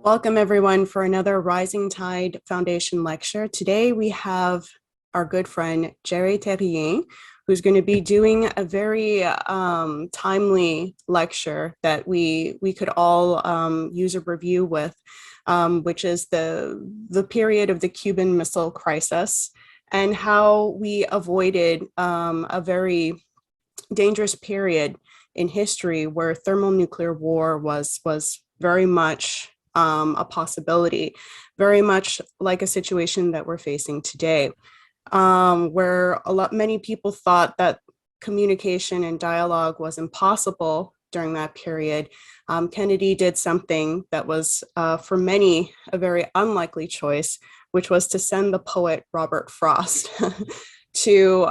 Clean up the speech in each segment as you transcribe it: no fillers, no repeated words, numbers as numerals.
Welcome everyone for another Rising Tide Foundation lecture. Today we have our good friend Gerald Therrien, who's going to be doing a very timely lecture that we could all use a review with, which is the period of the Cuban Missile Crisis and how we avoided a very dangerous period in history where thermonuclear war was very much a possibility, very much like a situation that we're facing today, where many people thought that communication and dialogue was impossible during that period. Kennedy did something that was, for many, a very unlikely choice, which was to send the poet Robert Frost to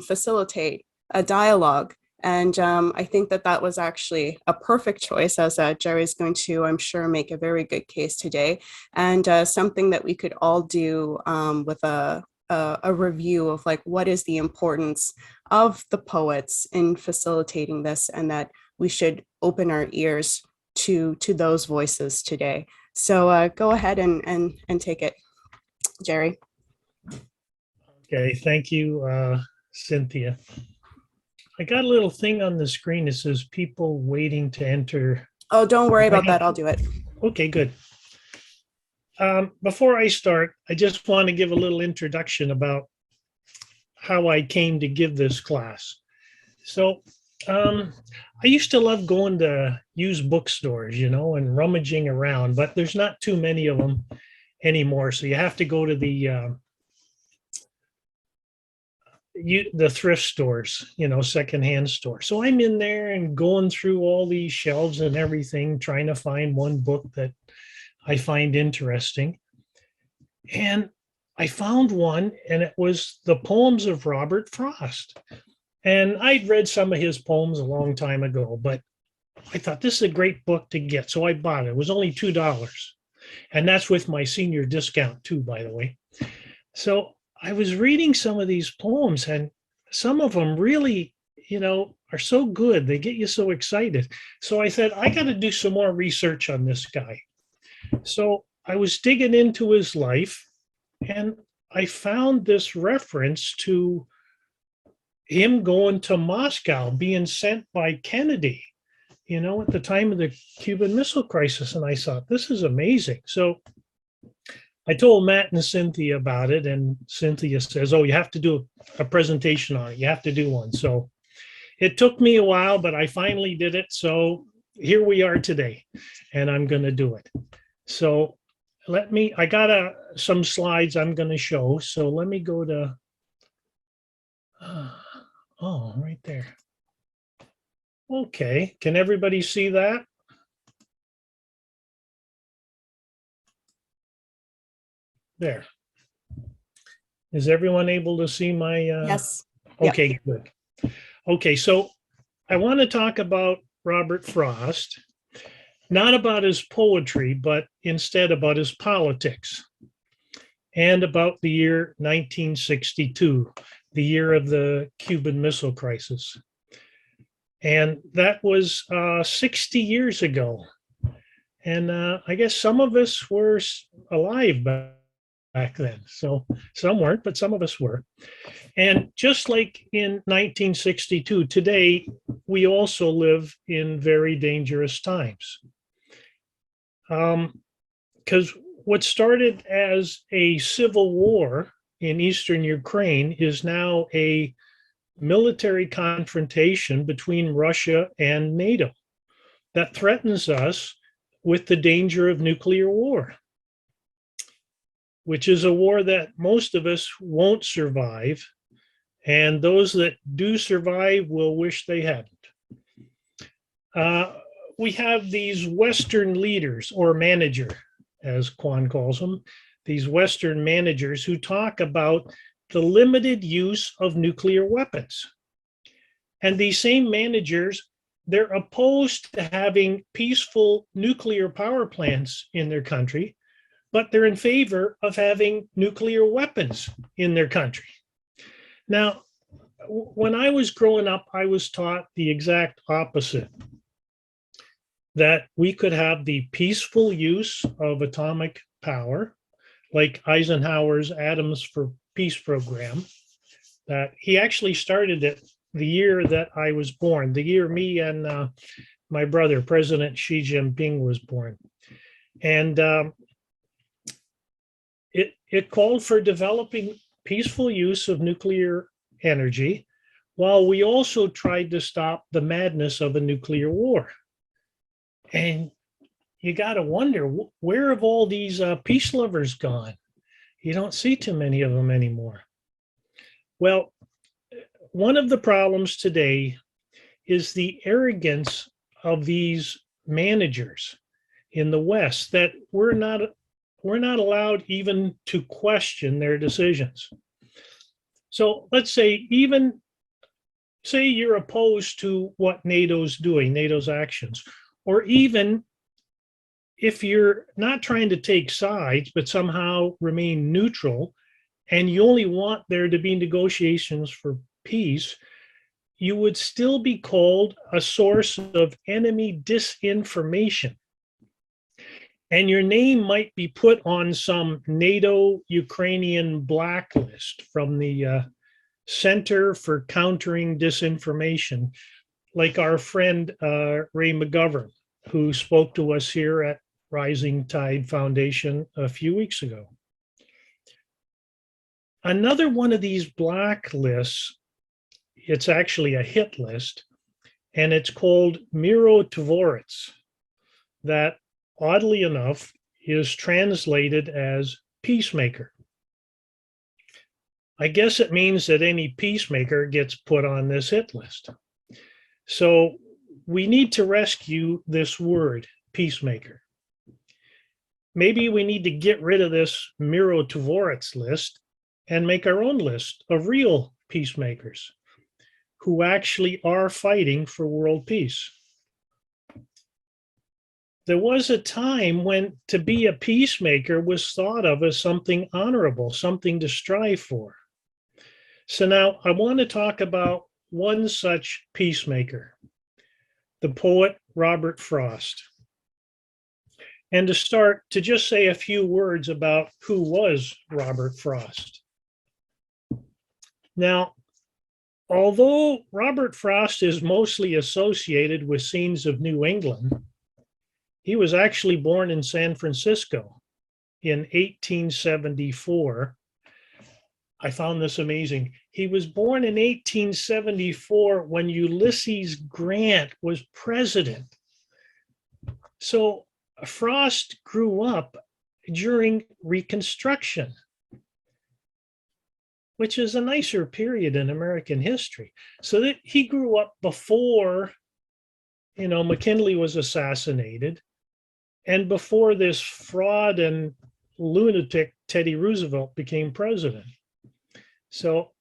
facilitate a dialogue. And I think that that was actually a perfect choice, as Jerry's going to, I'm sure, make a very good case today, and something that we could all do with a review of like what is the importance of the poets in facilitating this, and that we should open our ears to those voices today. So go ahead and take it, Jerry. Okay, thank you, Cynthia. I got a little thing on the screen that says people waiting to enter. Oh, don't worry about that. I'll do it. Okay, good. Before I start, I just want to give a little introduction about how I came to give this class. So I used to love going to used bookstores, and rummaging around, but there's not too many of them anymore. So you have to go to the thrift stores, secondhand stores. So I'm in there and going through all these shelves and everything, trying to find one book that I find interesting. And I found one, and it was the poems of Robert Frost. And I'd read some of his poems a long time ago, but I thought this is a great book to get. So I bought it. It was only $2. And that's with my senior discount too, by the way. So I was reading some of these poems, and some of them really, are so good. They get you so excited. So I said, I got to do some more research on this guy. So I was digging into his life, and I found this reference to him going to Moscow, being sent by Kennedy, at the time of the Cuban Missile Crisis. And I thought, this is amazing. So I told Matt and Cynthia about it, and Cynthia says, oh, you have to do a presentation on it. You have to do one. So it took me a while, but I finally did it. So here we are today, and I'm going to do it. So I got some slides I'm going to show. So let me go to, right there. Okay. Can everybody see that? There. Is everyone able to see my? Yes. Okay, good. Okay, so I want to talk about Robert Frost, not about his poetry, but instead about his politics, and about the year 1962, the year of the Cuban Missile Crisis. And that was 60 years ago. And I guess some of us were alive back then. So some weren't, but some of us were. And just like in 1962, today, we also live in very dangerous times. Because what started as a civil war in eastern Ukraine is now a military confrontation between Russia and NATO that threatens us with the danger of nuclear war, which is a war that most of us won't survive, and those that do survive will wish they hadn't. We have these Western leaders, or manager, as Quan calls them, these Western managers who talk about the limited use of nuclear weapons. And these same managers, they're opposed to having peaceful nuclear power plants in their country, but they're in favor of having nuclear weapons in their country. Now, when I was growing up, I was taught the exact opposite, that we could have the peaceful use of atomic power, like Eisenhower's Atoms for Peace program, that he actually started it the year that I was born, the year me and my brother, President Xi Jinping, was born. And it called for developing peaceful use of nuclear energy, while we also tried to stop the madness of a nuclear war. And you got to wonder, where have all these peace lovers gone? You don't see too many of them anymore. Well, one of the problems today is the arrogance of these managers in the West, that we're not allowed even to question their decisions. So let's say, even say you're opposed to what NATO's doing, NATO's actions, or even if you're not trying to take sides, but somehow remain neutral, and you only want there to be negotiations for peace, you would still be called a source of enemy disinformation. And your name might be put on some NATO Ukrainian blacklist from the Center for Countering Disinformation, like our friend Ray McGovern, who spoke to us here at Rising Tide Foundation a few weeks ago. Another one of these blacklists, it's actually a hit list, and it's called Miro Tvorets, that oddly enough is translated as peacemaker. I guess it means that any peacemaker gets put on this hit list. So we need to rescue this word, peacemaker. Maybe we need to get rid of this Miro Tvorets list and make our own list of real peacemakers who actually are fighting for world peace. There was a time when to be a peacemaker was thought of as something honorable, something to strive for. So now I want to talk about one such peacemaker, the poet Robert Frost. And to start, to just say a few words about who was Robert Frost. Now, although Robert Frost is mostly associated with scenes of New England, he was actually born in San Francisco in 1874. I found this amazing. He was born in 1874 when Ulysses Grant was president. So Frost grew up during Reconstruction, which is a nicer period in American history. So that he grew up before, McKinley was assassinated, and before this fraud and lunatic Teddy Roosevelt became president. So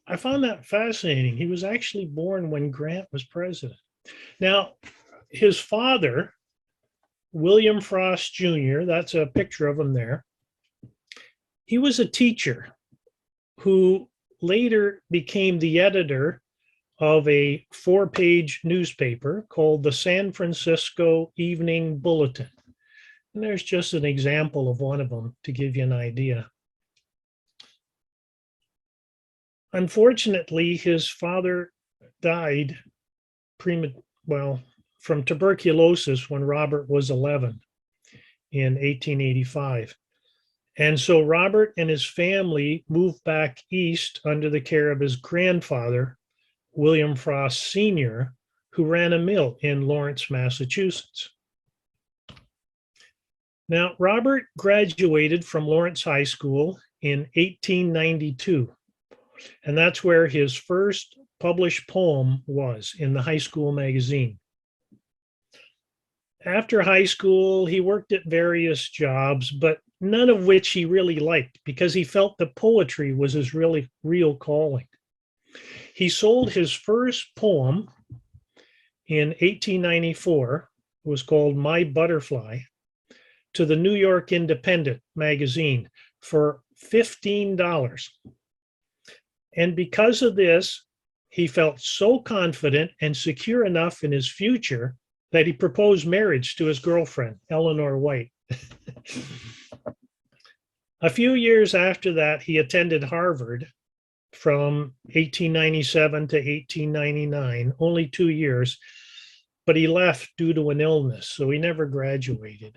I found that fascinating. He was actually born when Grant was president. Now, his father, William Frost Jr., that's a picture of him there, he was a teacher who later became the editor of a 4-page newspaper called the San Francisco Evening Bulletin. And there's just an example of one of them to give you an idea. Unfortunately, his father died from tuberculosis when Robert was 11 in 1885. And so Robert and his family moved back east under the care of his grandfather, William Frost Sr., who ran a mill in Lawrence, Massachusetts. Now, Robert graduated from Lawrence High School in 1892, and that's where his first published poem was, in the high school magazine. After high school, he worked at various jobs, but none of which he really liked, because he felt that poetry was his real calling. He sold his first poem in 1894, it was called My Butterfly, to the New York Independent magazine for $15. And because of this, he felt so confident and secure enough in his future that he proposed marriage to his girlfriend, Eleanor White. A few years after that, he attended Harvard from 1897 to 1899, only 2 years, but he left due to an illness, so he never graduated.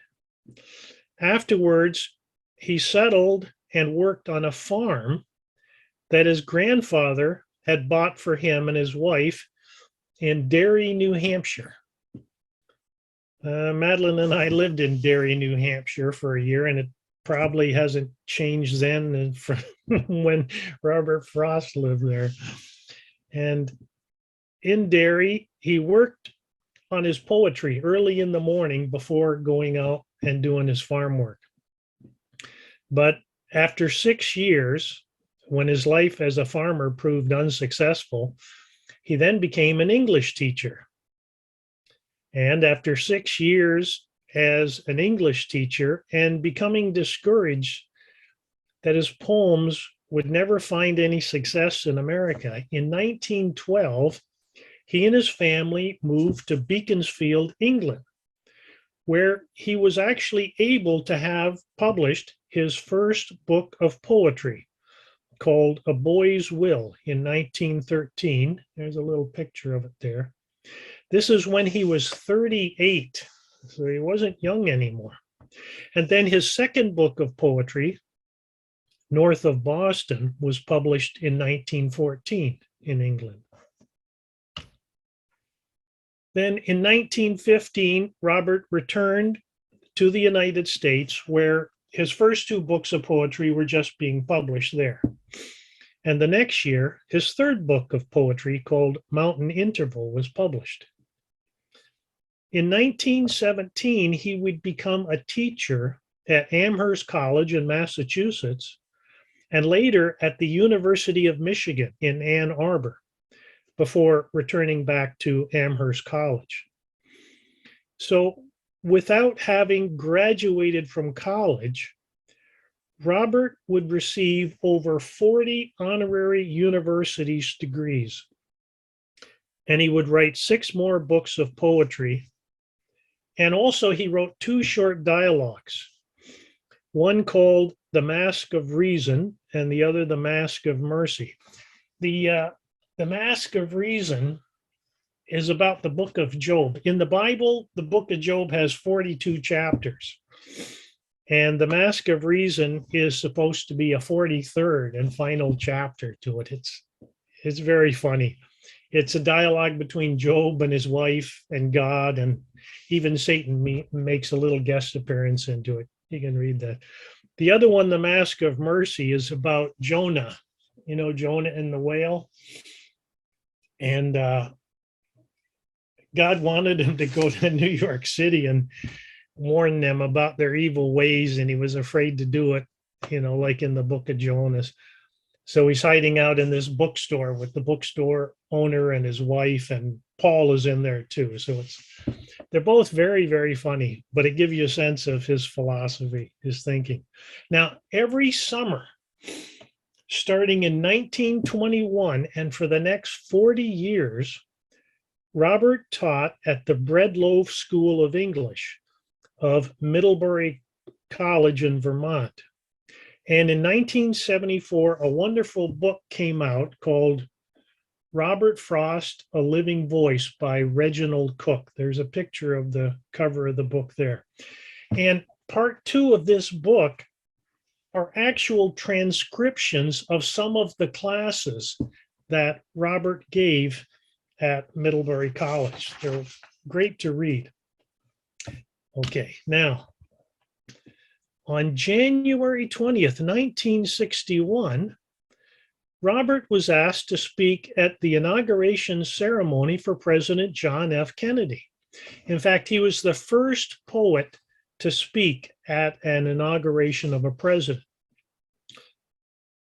Afterwards, he settled and worked on a farm that his grandfather had bought for him and his wife in Derry, New Hampshire. Madeline and I lived in Derry, New Hampshire for a year, and it probably hasn't changed then from when Robert Frost lived there. And in Derry, he worked on his poetry early in the morning before going out and doing his farm work. But after 6 years, when his life as a farmer proved unsuccessful, he then became an English teacher. And after 6 years as an English teacher and becoming discouraged that his poems would never find any success in America, in 1912, he and his family moved to Beaconsfield, England, where he was actually able to have published his first book of poetry called A Boy's Will in 1913. There's a little picture of it there. This is when he was 38, so he wasn't young anymore. And then his second book of poetry, North of Boston, was published in 1914 in England. Then in 1915, Robert returned to the United States, where his first two books of poetry were just being published there. And the next year, his third book of poetry, called Mountain Interval, was published. In 1917, he would become a teacher at Amherst College in Massachusetts, and later at the University of Michigan in Ann Arbor, before returning back to Amherst College. So without having graduated from college, Robert would receive over 40 honorary universities degrees. And he would write 6 more books of poetry. And also he wrote 2 short dialogues, one called The Mask of Reason and the other The Mask of Mercy. The Mask of Reason is about the book of Job. In the Bible, the book of Job has 42 chapters. And the Mask of Reason is supposed to be a 43rd and final chapter to it. It's very funny. It's a dialogue between Job and his wife and God, and even Satan makes a little guest appearance into it. You can read that. The other one, The Mask of Mercy, is about Jonah. You know, Jonah and the whale. And God wanted him to go to New York City and warn them about their evil ways, and he was afraid to do it, you know, like in the book of Jonas. So he's hiding out in this bookstore with the bookstore owner and his wife, and Paul is in there too. So they're both very, very funny, but it gives you a sense of his philosophy, his thinking. Now, every summer, starting in 1921 and for the next 40 years, Robert taught at the Bread Loaf School of English of Middlebury College in Vermont. And in 1974, a wonderful book came out called Robert Frost, A Living Voice by Reginald Cook. There's a picture of the cover of the book there. And part 2 of this book are actual transcriptions of some of the classes that Robert gave at Middlebury College. They're great to read. Okay, now, on January 20th, 1961, Robert was asked to speak at the inauguration ceremony for President John F. Kennedy. In fact, he was the first poet to speak at an inauguration of a president.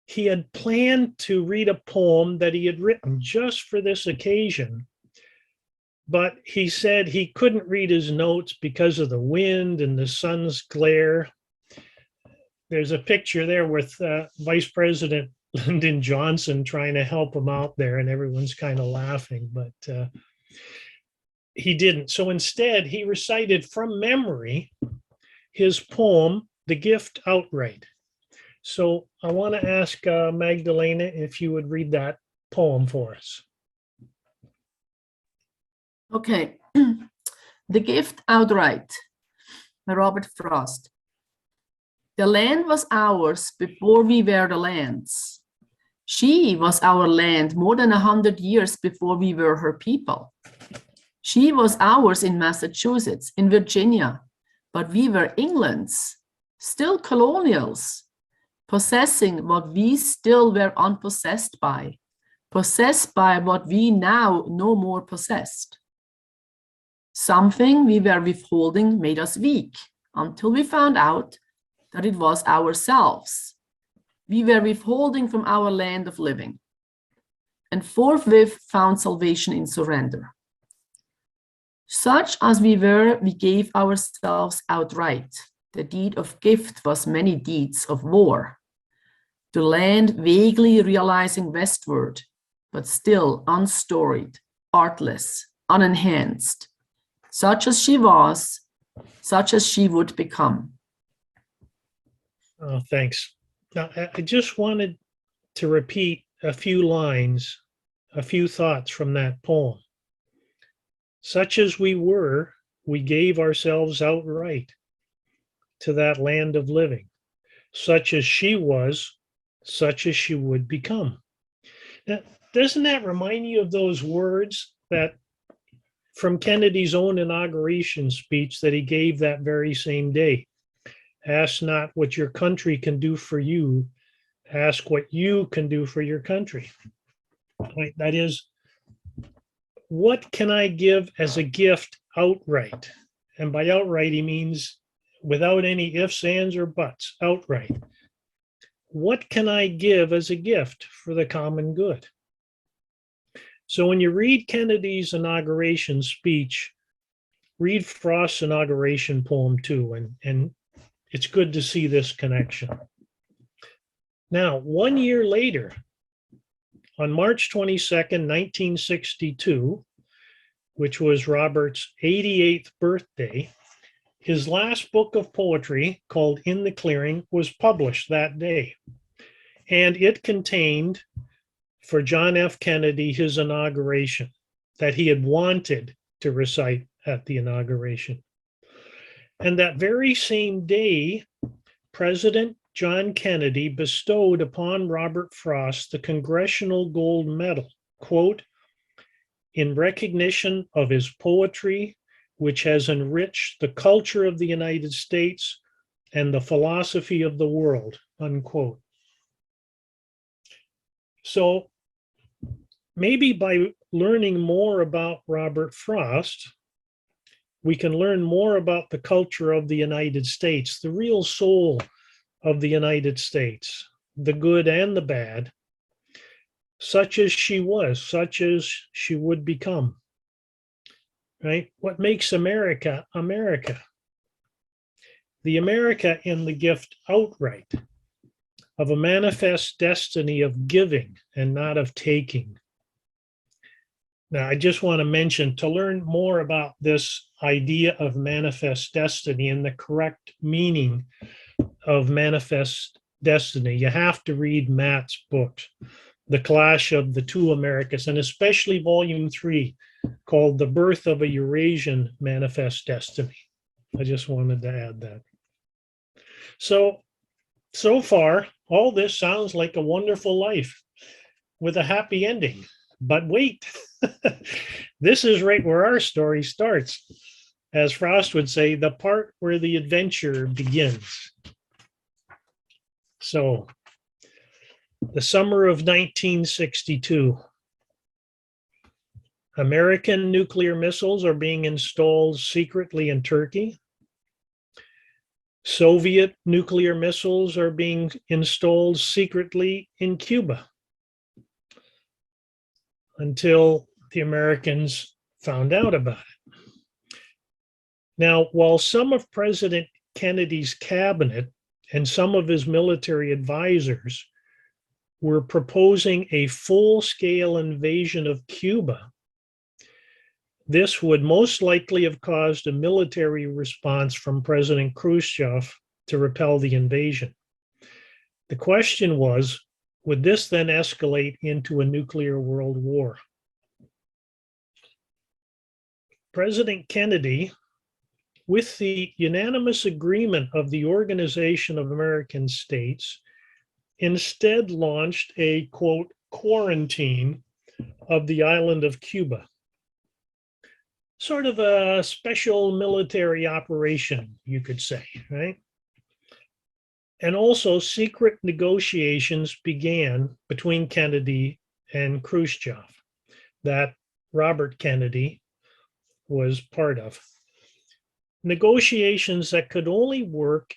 He had planned to read a poem that he had written just for this occasion, but he said he couldn't read his notes because of the wind and the sun's glare. There's a picture there with Vice President Lyndon Johnson trying to help him out there, and everyone's kind of laughing. But he didn't. So instead, he recited from memory his poem, The Gift, outright. So I want to ask Magdalena if you would read that poem for us. Okay. The Gift outright by Robert Frost. The land was ours before we were the land's. She was our land more than 100 years before we were her people. She was ours in Massachusetts, in Virginia, but we were England's, still colonials, possessing what we still were unpossessed by, possessed by what we now no more possessed. Something we were withholding made us weak until we found out that it was ourselves. We were withholding from our land of living, and forthwith found salvation in surrender. Such as we were, we gave ourselves outright. The deed of gift was many deeds of war. To land vaguely realizing westward, but still unstoried, artless, unenhanced, such as she was, such as she would become. Oh, thanks. Now, I just wanted to repeat a few lines, a few thoughts from that poem. Such as we were, we gave ourselves outright to that land of living. Such as she was, such as she would become. Now, doesn't that remind you of those words that from Kennedy's own inauguration speech that he gave that very same day? Ask not what your country can do for you, ask what you can do for your country. Right? That is, what can I give as a gift outright? And by outright, he means without any ifs, ands, or buts, outright. What can I give as a gift for the common good? So when you read Kennedy's inauguration speech, read Frost's inauguration poem too, and it's good to see this connection. Now, 1 year later, on March 22nd, 1962, which was Robert's 88th birthday, his last book of poetry, called In the Clearing, was published that day. And it contained, for John F. Kennedy, his inauguration that he had wanted to recite at the inauguration. And that very same day, President John Kennedy bestowed upon Robert Frost the Congressional Gold Medal, quote, in recognition of his poetry, which has enriched the culture of the United States and the philosophy of the world, unquote. So maybe by learning more about Robert Frost, we can learn more about the culture of the United States, the real soul of the United States, the good and the bad, such as she was, such as she would become. Right? What makes America, America? The America in the gift outright of a manifest destiny of giving and not of taking. Now, I just want to mention, to learn more about this idea of manifest destiny and the correct meaning of manifest destiny, you have to read Matt's book, The Clash of the Two Americas, and especially volume 3, called The Birth of a Eurasian Manifest Destiny. I just wanted to add that. So far, all this sounds like a wonderful life with a happy ending. But wait, this is right where our story starts. As Frost would say, the part where the adventure begins. So, the summer of 1962, American nuclear missiles are being installed secretly in Turkey. Soviet nuclear missiles are being installed secretly in Cuba, until the Americans found out about it. Now, while some of President Kennedy's cabinet and some of his military advisors were proposing a full-scale invasion of Cuba, This would most likely have caused a military response from President Khrushchev to repel the invasion. The question was, would this then escalate into a nuclear world war? President Kennedy, with the unanimous agreement of the Organization of American States, instead launched a, quote, quarantine of the island of Cuba. Sort of a special military operation, you could say, right? And also secret negotiations began between Kennedy and Khrushchev that Robert Kennedy was part of. Negotiations that could only work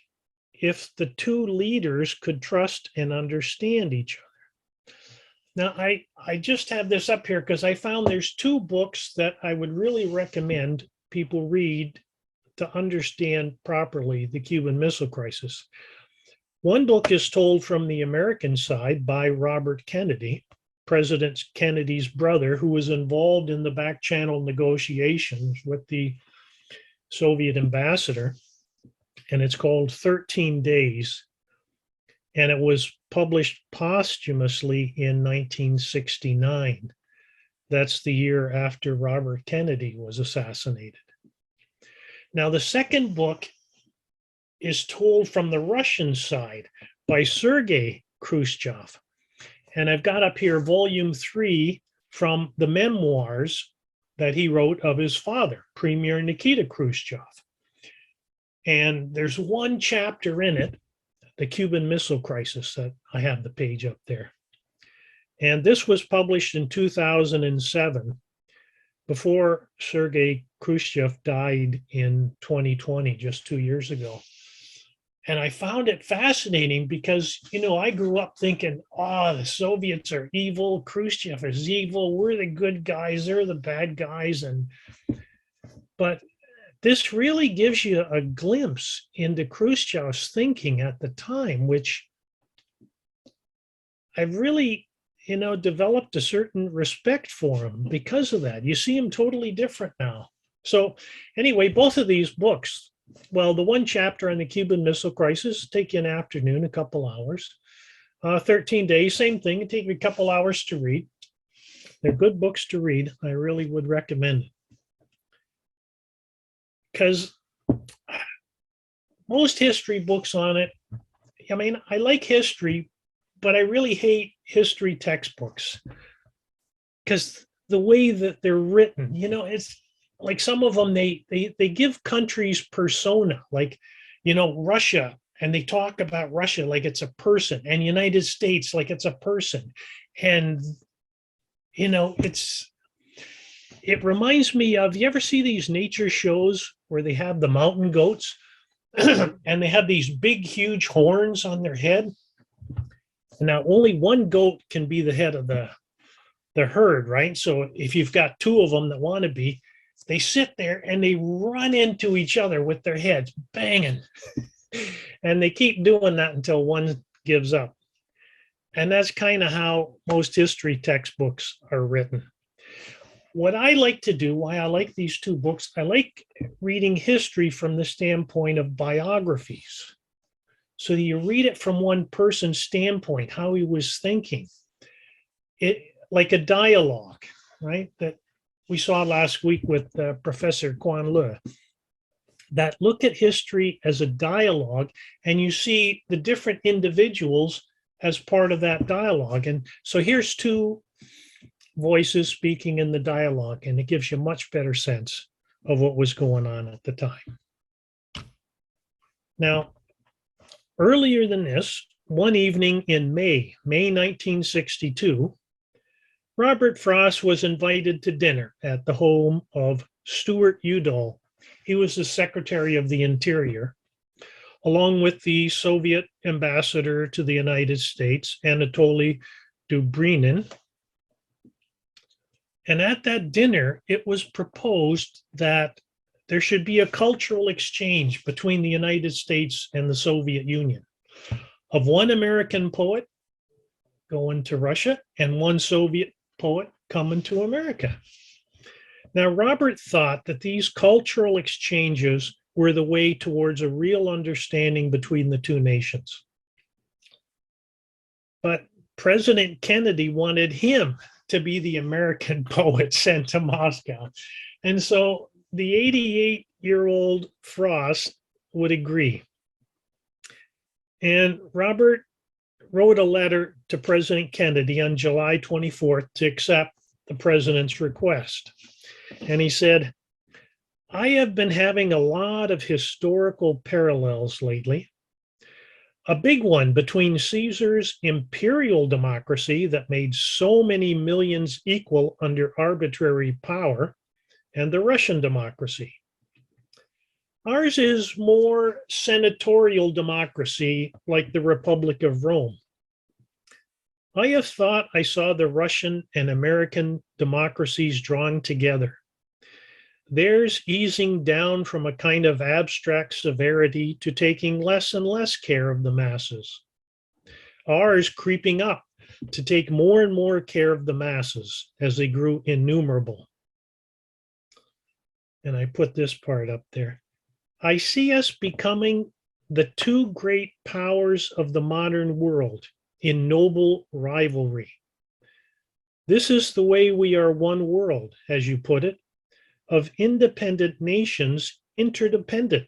if the two leaders could trust and understand each other. Now, I just have this up here because I found there's two books that I would really recommend people read to understand properly the Cuban Missile Crisis. One book is told from the American side by Robert Kennedy, President Kennedy's brother, who was involved in the back channel negotiations with the Soviet ambassador, and it's called 13 Days. And it was published posthumously in 1969. That's the year after Robert Kennedy was assassinated. Now, the second book is told from the Russian side by Sergei Khrushchev. And I've got up here volume 3 from the memoirs that he wrote of his father, Premier Nikita Khrushchev. And there's one chapter in it, the Cuban Missile Crisis, that I have the page up there. And this was published in 2007, before Sergei Khrushchev died in 2020, just 2 years ago. And I found it fascinating because, I grew up thinking, the Soviets are evil, Khrushchev is evil, we're the good guys, they're the bad guys. But this really gives you a glimpse into Khrushchev's thinking at the time, which I've really, developed a certain respect for him because of that. You see him totally different now. So anyway, both of these books, well, the one chapter on the Cuban Missile Crisis, take you an afternoon, a couple hours. 13 Days, same thing, it take me a couple hours to read. They're good books to read. I really would recommend it. Because most history books on it, I like history, but I really hate history textbooks because the way that they're written, it's like some of them, they give countries persona, like, Russia, and they talk about Russia like it's a person, and United States like it's a person. And, it reminds me of, you ever see these nature shows where they have the mountain goats and they have these big, huge horns on their head? And now only one goat can be the head of the herd, right? So if you've got two of them that want to be, they sit there and they run into each other with their heads banging. And they keep doing that until one gives up. And that's kind of how most history textbooks are written. What I like to do, why I like these two books, I like reading history from the standpoint of biographies. So you read it from one person's standpoint, how he was thinking. It like a dialogue, right? That we saw last week with Professor Quan Le. That look at history as a dialogue, and you see the different individuals as part of that dialogue. And so here's two voices speaking in the dialogue, and it gives you a much better sense of what was going on at the time. Now, earlier than this, one evening in May 1962, Robert Frost was invited to dinner at the home of Stuart Udall. He was the Secretary of the Interior, along with the Soviet ambassador to the United States, Anatoly Dobrynin. And at that dinner, it was proposed that there should be a cultural exchange between the United States and the Soviet Union of one American poet going to Russia and one Soviet poet coming to America. Now, Robert thought that these cultural exchanges were the way towards a real understanding between the two nations. But President Kennedy wanted him to be the American poet sent to Moscow. And so the 88-year-old Frost would agree. And Robert wrote a letter to President Kennedy on July 24th to accept the president's request. And he said, I have been having a lot of historical parallels lately. A big one between Caesar's imperial democracy that made so many millions equal under arbitrary power and the Russian democracy. Ours is more senatorial democracy like the Republic of Rome. I have thought I saw the Russian and American democracies drawn together. Theirs easing down from a kind of abstract severity to taking less and less care of the masses. Ours creeping up to take more and more care of the masses as they grew innumerable. And I put this part up there. I see us becoming the two great powers of the modern world in noble rivalry. This is the way we are one world, as you put it, of independent nations interdependent.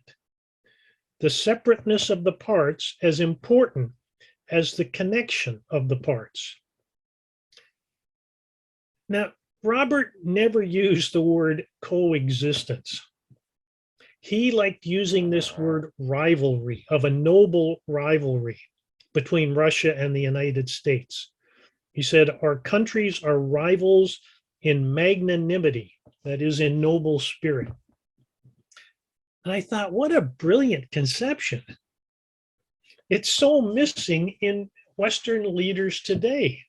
The separateness of the parts as important as the connection of the parts. Now, Robert never used the word coexistence. He liked using this word rivalry, of a noble rivalry between Russia and the United States. He said, our countries are rivals in magnanimity, that is, in noble spirit. And I thought, what a brilliant conception. It's so missing in Western leaders today.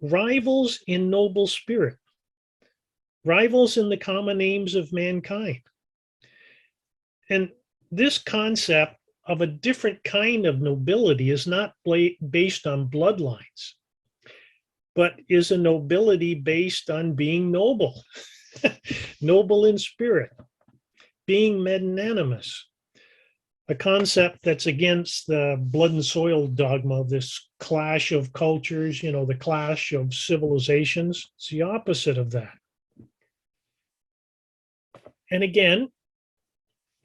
Rivals in noble spirit, rivals in the common aims of mankind. And this concept of a different kind of nobility is not based on bloodlines, but is a nobility based on being noble, noble in spirit, being magnanimous, a concept that's against the blood and soil dogma of this clash of cultures, the clash of civilizations. It's the opposite of that. And again,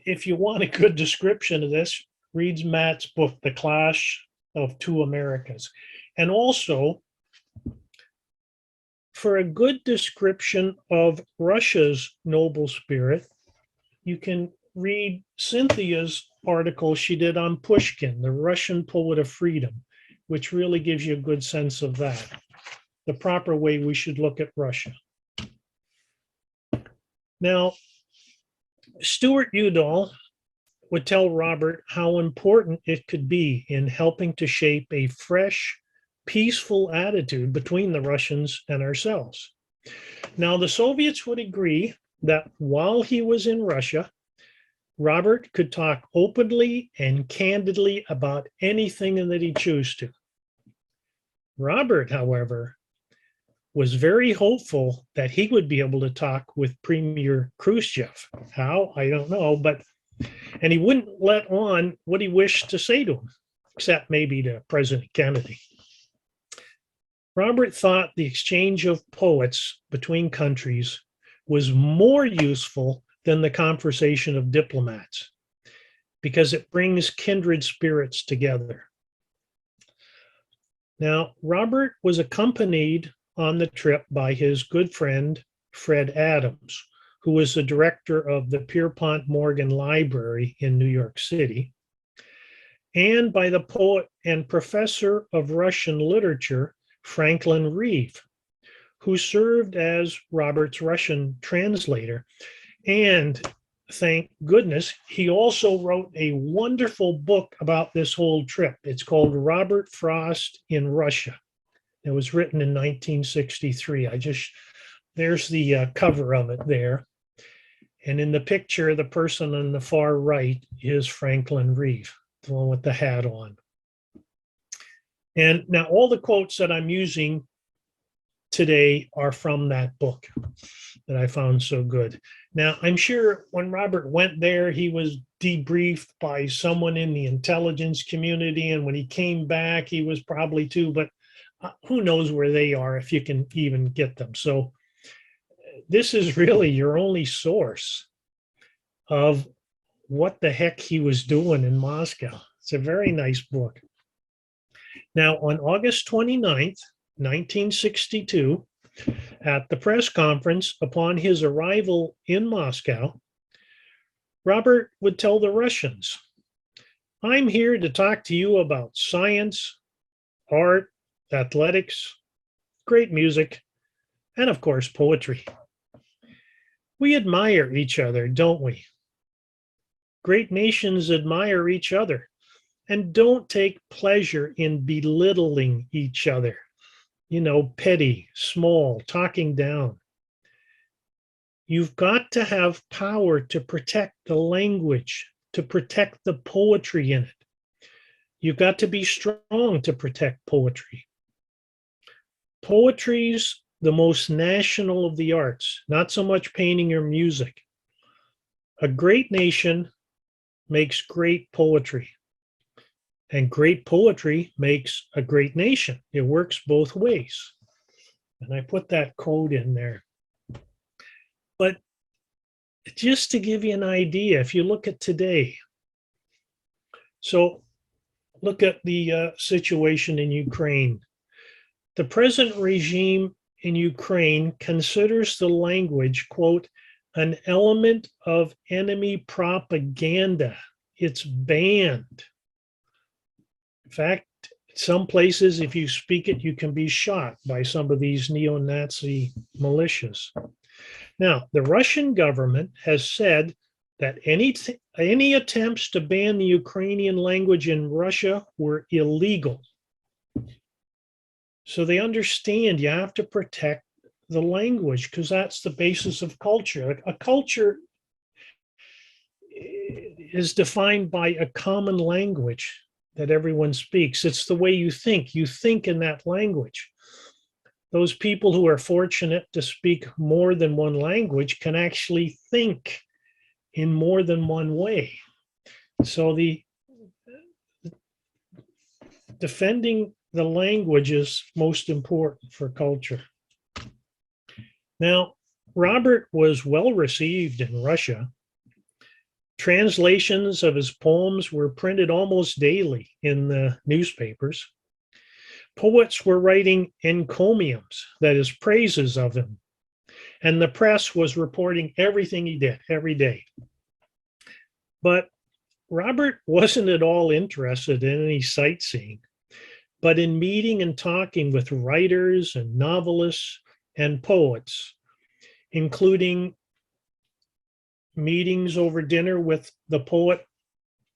if you want a good description of this, read Matt's book, The Clash of Two Americas. And also, for a good description of Russia's noble spirit, you can read Cynthia's article she did on Pushkin, the Russian poet of freedom, which really gives you a good sense of that, the proper way we should look at Russia. Now, Stuart Udall would tell Robert how important it could be in helping to shape a fresh, peaceful attitude between the Russians and ourselves. Now, the Soviets would agree that while he was in Russia, Robert could talk openly and candidly about anything that he chose to. Robert, however, was very hopeful that he would be able to talk with Premier Khrushchev. How? I don't know, and he wouldn't let on what he wished to say to him, except maybe to President Kennedy. Robert thought the exchange of poets between countries was more useful than the conversation of diplomats, because it brings kindred spirits together. Now, Robert was accompanied on the trip by his good friend, Fred Adams, who was the director of the Pierpont Morgan Library in New York City, and by the poet and professor of Russian literature, Franklin Reeve, who served as Robert's Russian translator. And thank goodness, he also wrote a wonderful book about this whole trip. It's called Robert Frost in Russia. It was written in 1963. There's the cover of it there. And in the picture, the person on the far right is Franklin Reeve, the one with the hat on. And now all the quotes that I'm using today are from that book that I found so good. Now, I'm sure when Robert went there, he was debriefed by someone in the intelligence community. And when he came back, he was probably too, but who knows where they are if you can even get them. So this is really your only source of what the heck he was doing in Moscow. It's a very nice book. Now, on August 29th, 1962, at the press conference upon his arrival in Moscow, Robert would tell the Russians, "I'm here to talk to you about science, art, athletics, great music, and of course, poetry. We admire each other, don't we? Great nations admire each other and don't take pleasure in belittling each other. You know, petty, small, talking down. You've got to have power to protect the language, to protect the poetry in it. You've got to be strong to protect poetry. Poetry's the most national of the arts, not so much painting or music. A great nation makes great poetry. And great poetry makes a great nation. It works both ways. And I put that quote in there. But just to give you an idea, if you look at today, so look at the situation in Ukraine. The present regime in Ukraine considers the language, quote, an element of enemy propaganda. It's banned. In fact, some places, if you speak it, you can be shot by some of these neo-Nazi militias. Now, the Russian government has said that any attempts to ban the Ukrainian language in Russia were illegal. So they understand you have to protect the language because that's the basis of culture. A culture is defined by a common language that everyone speaks. It's the way you think. You think in that language. Those people who are fortunate to speak more than one language can actually think in more than one way. So the defending the language is most important for culture. Now, Robert was well received in Russia. Translations of his poems were printed almost daily in the newspapers. Poets were writing encomiums, that is, praises of him. And the press was reporting everything he did every day. But Robert wasn't at all interested in any sightseeing, but in meeting and talking with writers and novelists and poets, including meetings over dinner with the poet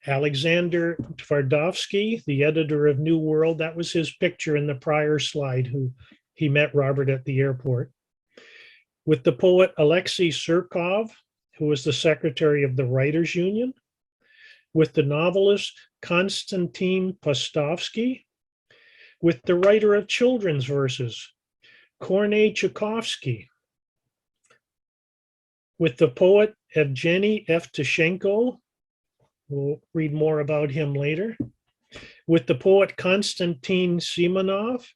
Alexander Tvardovsky, the editor of New World. That was his picture in the prior slide, who he met Robert at the airport. With the poet Alexei Surkov, who was the secretary of the Writers' Union. With the novelist Konstantin Postovsky. With the writer of children's verses, Kornei Tchaikovsky. With the poet Evgeny Evtushenko, we'll read more about him later. With the poet Konstantin Simonov,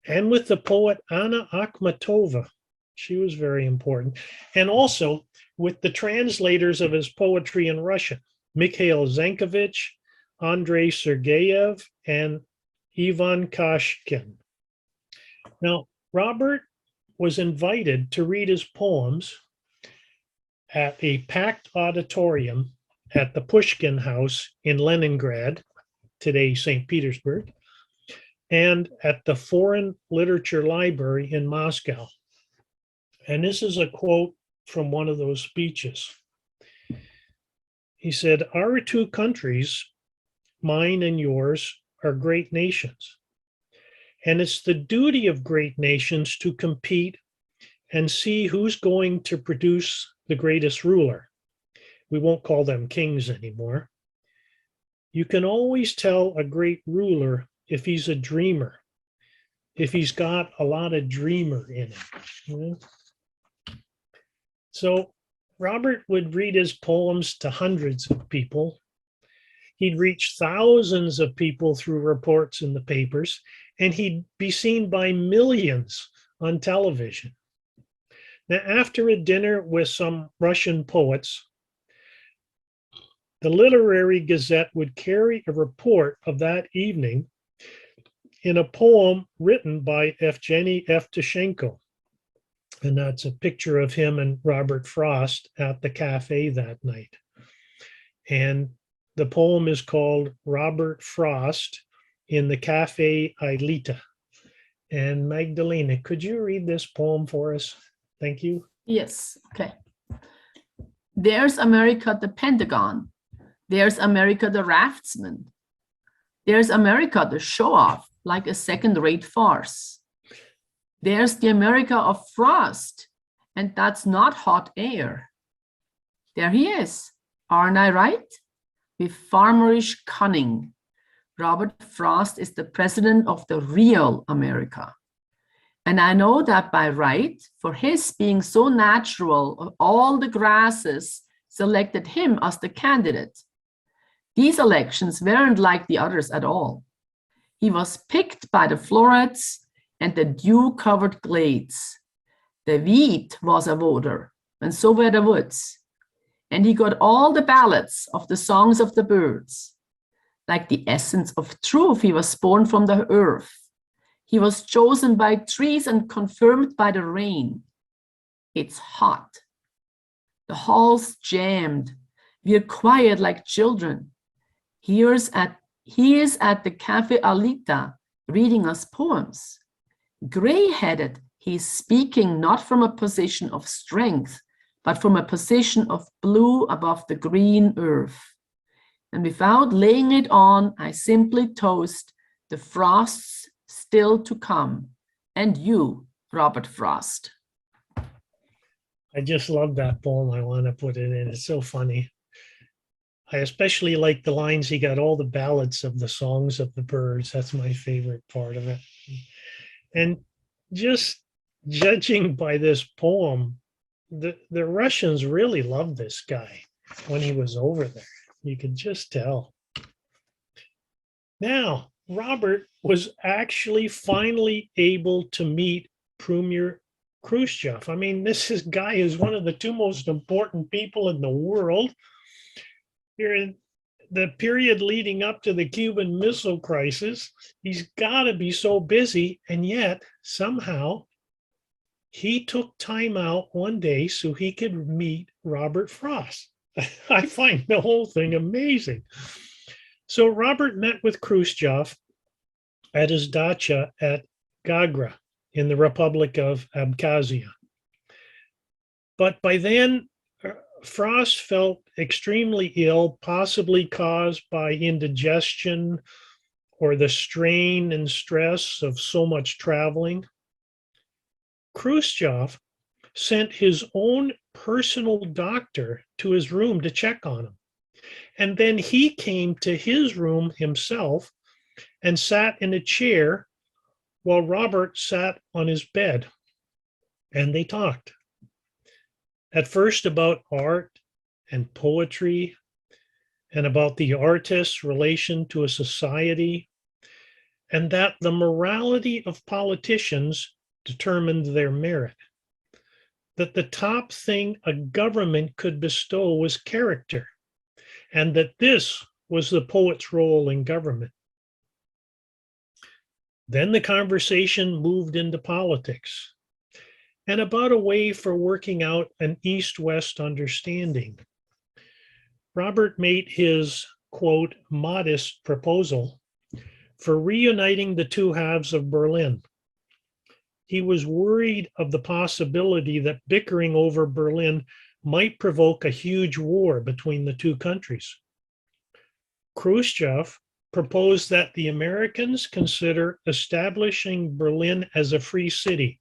and with the poet Anna Akhmatova. She was very important. And also with the translators of his poetry in Russian, Mikhail Zankovich, Andrei Sergeyev, and Ivan Kashkin. Now, Robert was invited to read his poems at a packed auditorium at the Pushkin House in Leningrad, today St. Petersburg, and at the Foreign Literature Library in Moscow. And this is a quote from one of those speeches. He said, "Our two countries, mine and yours, are great nations. And it's the duty of great nations to compete and see who's going to produce the greatest ruler." We won't call them kings anymore. "You can always tell a great ruler if he's a dreamer, if he's got a lot of dreamer in it. You know? So Robert would read his poems to hundreds of people. He'd reach thousands of people through reports in the papers, and he'd be seen by millions on television. Now, after a dinner with some Russian poets, the Literary Gazette would carry a report of that evening in a poem written by Evgeny Evtushenko. And that's a picture of him and Robert Frost at the cafe that night. And the poem is called Robert Frost in the Cafe Aelita. And Magdalena, could you read this poem for us? Thank you. Yes, okay. There's America, the Pentagon. There's America, the raftsman. There's America, the show-off, like a second-rate farce. There's the America of Frost, and that's not hot air. There he is, aren't I right? With farmerish cunning, Robert Frost is the president of the real America. And I know that by right, for his being so natural, all the grasses selected him as the candidate. These elections weren't like the others at all. He was picked by the florets and the dew-covered glades. The wheat was a voter, and so were the woods. And he got all the ballots of the songs of the birds. Like the essence of truth, he was born from the earth. He was chosen by trees and confirmed by the rain. It's hot. The hall's jammed. We're quiet like children. He is at the Cafe Aelita reading us poems. Gray-headed, he's speaking not from a position of strength, but from a position of blue above the green earth. And without laying it on, I simply toast the frosts still to come, and you, Robert Frost. I just love that poem. I want to put it in. It's so funny. I especially like the lines, he got all the ballads of the songs of the birds. That's my favorite part of it. And just judging by this poem, the Russians really loved this guy when he was over there. You could just tell. Now, Robert was actually finally able to meet Premier Khrushchev. I mean, this guy is one of the two most important people in the world. Here in the period leading up to the Cuban Missile Crisis, he's got to be so busy, and yet somehow he took time out one day so he could meet Robert Frost. I find the whole thing amazing. So Robert met with Khrushchev at his dacha at Gagra in the Republic of Abkhazia. But by then, Frost felt extremely ill, possibly caused by indigestion or the strain and stress of so much traveling. Khrushchev sent his own personal doctor to his room to check on him. And then he came to his room himself and sat in a chair while Robert sat on his bed. And they talked. At first about art and poetry and about the artist's relation to a society, and that the morality of politicians determined their merit. That the top thing a government could bestow was character, and that this was the poet's role in government. Then the conversation moved into politics and about a way for working out an East-West understanding. Robert made his, quote, modest proposal for reuniting the two halves of Berlin. He was worried of the possibility that bickering over Berlin might provoke a huge war between the two countries. Khrushchev proposed that the Americans consider establishing Berlin as a free city,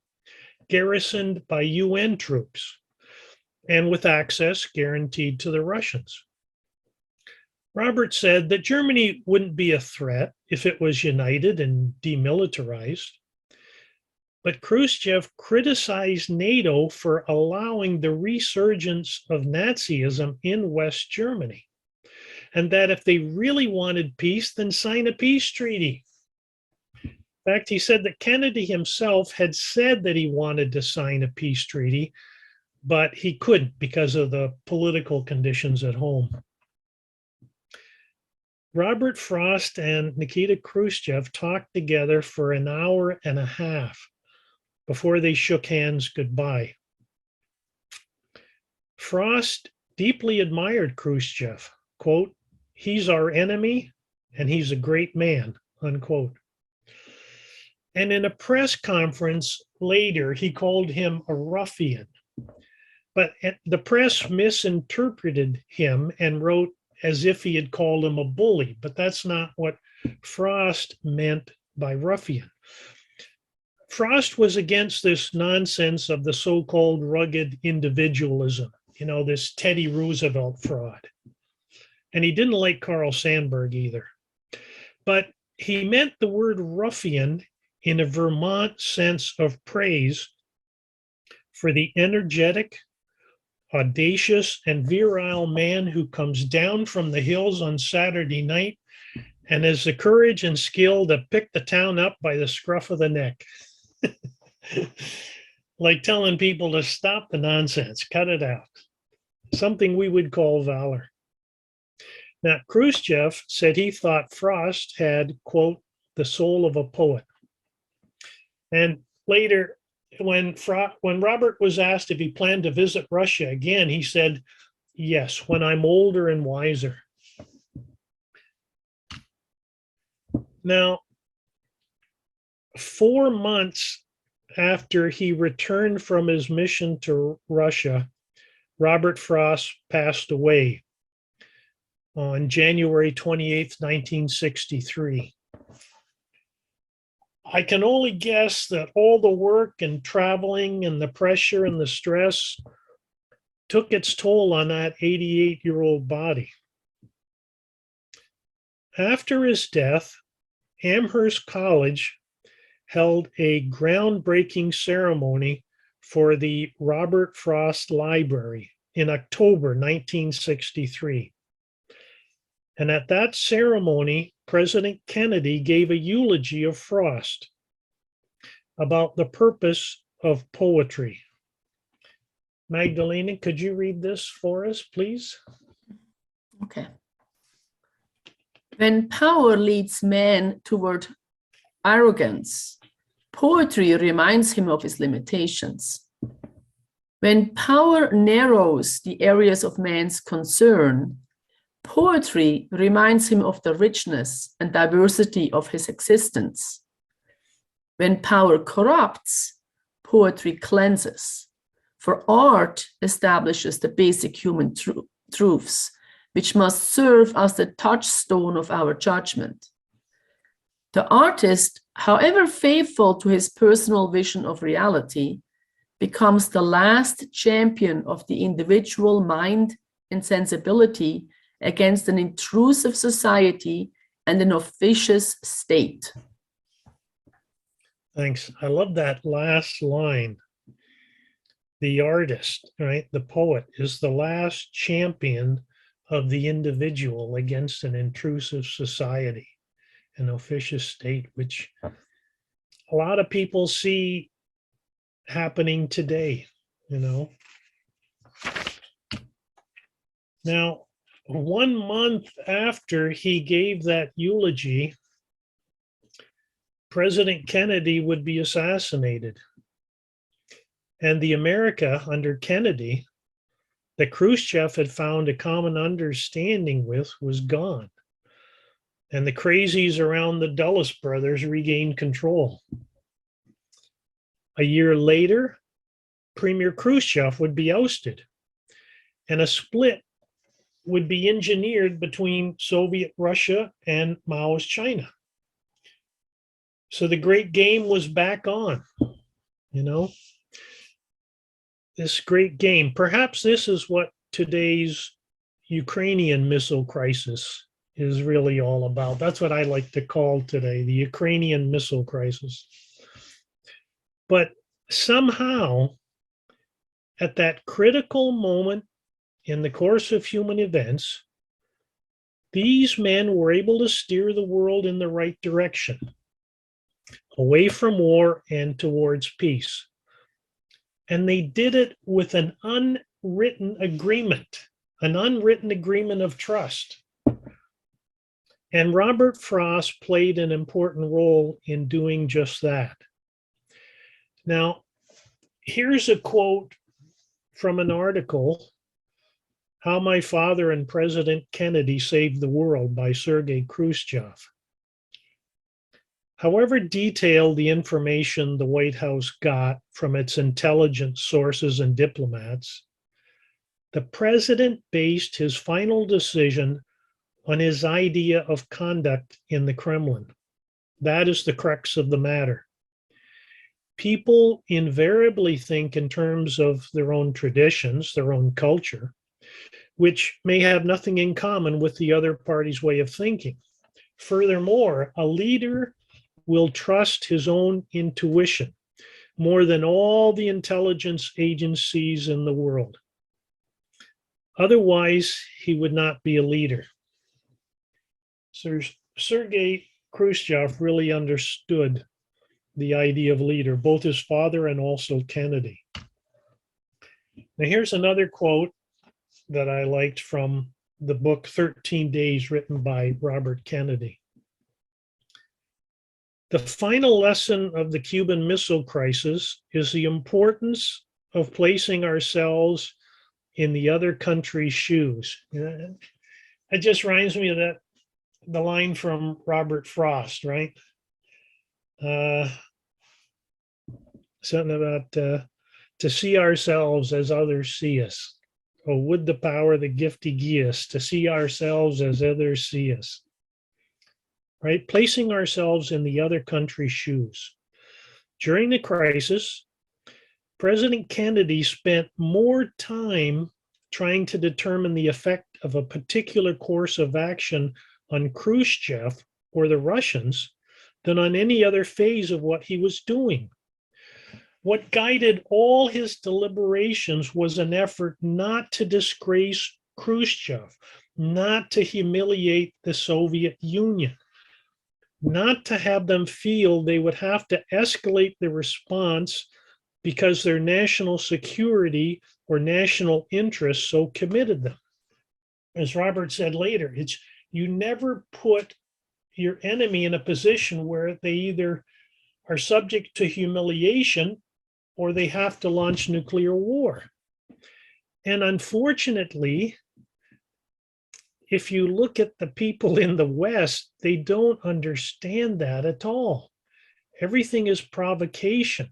garrisoned by UN troops, and with access guaranteed to the Russians. Robert said that Germany wouldn't be a threat if it was united and demilitarized, But Khrushchev criticized NATO for allowing the resurgence of Nazism in West Germany, and that if they really wanted peace, then sign a peace treaty. In fact, he said that Kennedy himself had said that he wanted to sign a peace treaty, but he couldn't because of the political conditions at home. Robert Frost and Nikita Khrushchev talked together for an hour and a half before they shook hands goodbye. Frost deeply admired Khrushchev, quote, "He's our enemy and he's a great man," unquote. And in a press conference later, he called him a ruffian. But the press misinterpreted him and wrote as if he had called him a bully, but that's not what Frost meant by ruffian. Frost was against this nonsense of the so-called rugged individualism, this Teddy Roosevelt fraud. And he didn't like Carl Sandburg either. But he meant the word ruffian in a Vermont sense of praise for the energetic, audacious, and virile man who comes down from the hills on Saturday night and has the courage and skill to pick the town up by the scruff of the neck. Like telling people to stop the nonsense, cut it out. Something we would call valor. Now, Khrushchev said he thought Frost had, quote, the soul of a poet. And later, when Robert was asked if he planned to visit Russia again, he said, yes, when I'm older and wiser. Now, 4 months after he returned from his mission to Russia, Robert Frost passed away on January 28th, 1963. I can only guess that all the work and traveling and the pressure and the stress took its toll on that 88-year-old body. After his death, Amherst College held a groundbreaking ceremony for the Robert Frost Library in October 1963. And at that ceremony, President Kennedy gave a eulogy of Frost about the purpose of poetry. Magdalena, could you read this for us, please? Okay. When power leads man toward arrogance, poetry reminds him of his limitations. When power narrows the areas of man's concern, poetry reminds him of the richness and diversity of his existence. When power corrupts, poetry cleanses, for art establishes the basic human truths, which must serve as the touchstone of our judgment. The artist, however faithful to his personal vision of reality, becomes the last champion of the individual mind and sensibility against an intrusive society and an officious state. Thanks. I love that last line. The artist, right, the poet, is the last champion of the individual against an intrusive society, an officious state, which a lot of people see happening today, Now, 1 month after he gave that eulogy, President Kennedy would be assassinated. And the America under Kennedy that Khrushchev had found a common understanding with was gone. And the crazies around the Dulles brothers regained control. A year later, Premier Khrushchev would be ousted, and a split would be engineered between Soviet Russia and Mao's China. So the great game was back on, this great game. Perhaps this is what today's Ukrainian missile crisis is really all about. That's what I like to call today, the Ukrainian missile crisis. But somehow, at that critical moment in the course of human events, these men were able to steer the world in the right direction, away from war and towards peace. And they did it with an unwritten agreement of trust. And Robert Frost played an important role in doing just that. Now, here's a quote from an article, How My Father and President Kennedy Saved the World by Sergei Khrushchev. However detailed the information the White House got from its intelligence sources and diplomats, the president based his final decision on his idea of conduct in the Kremlin. That is the crux of the matter. People invariably think in terms of their own traditions, their own culture, which may have nothing in common with the other party's way of thinking. Furthermore, a leader will trust his own intuition more than all the intelligence agencies in the world. Otherwise, he would not be a leader. So Sergei Khrushchev really understood the idea of leader, both his father and also Kennedy. Now, here's another quote that I liked from the book 13 Days, written by Robert Kennedy. The final lesson of the Cuban Missile Crisis is the importance of placing ourselves in the other country's shoes. It just reminds me of the line from Robert Frost, right? Something about to see ourselves as others see us. Oh, would the power, the gift he gives, to see ourselves as others see us. Right? Placing ourselves in the other country's shoes. During the crisis, President Kennedy spent more time trying to determine the effect of a particular course of action on Khrushchev or the Russians than on any other phase of what he was doing. What guided all his deliberations was an effort not to disgrace Khrushchev, not to humiliate the Soviet Union, not to have them feel they would have to escalate the response because their national security or national interests so committed them. As Robert said later, you never put your enemy in a position where they either are subject to humiliation or they have to launch nuclear war. And unfortunately, if you look at the people in the West, they don't understand that at all. Everything is provocation,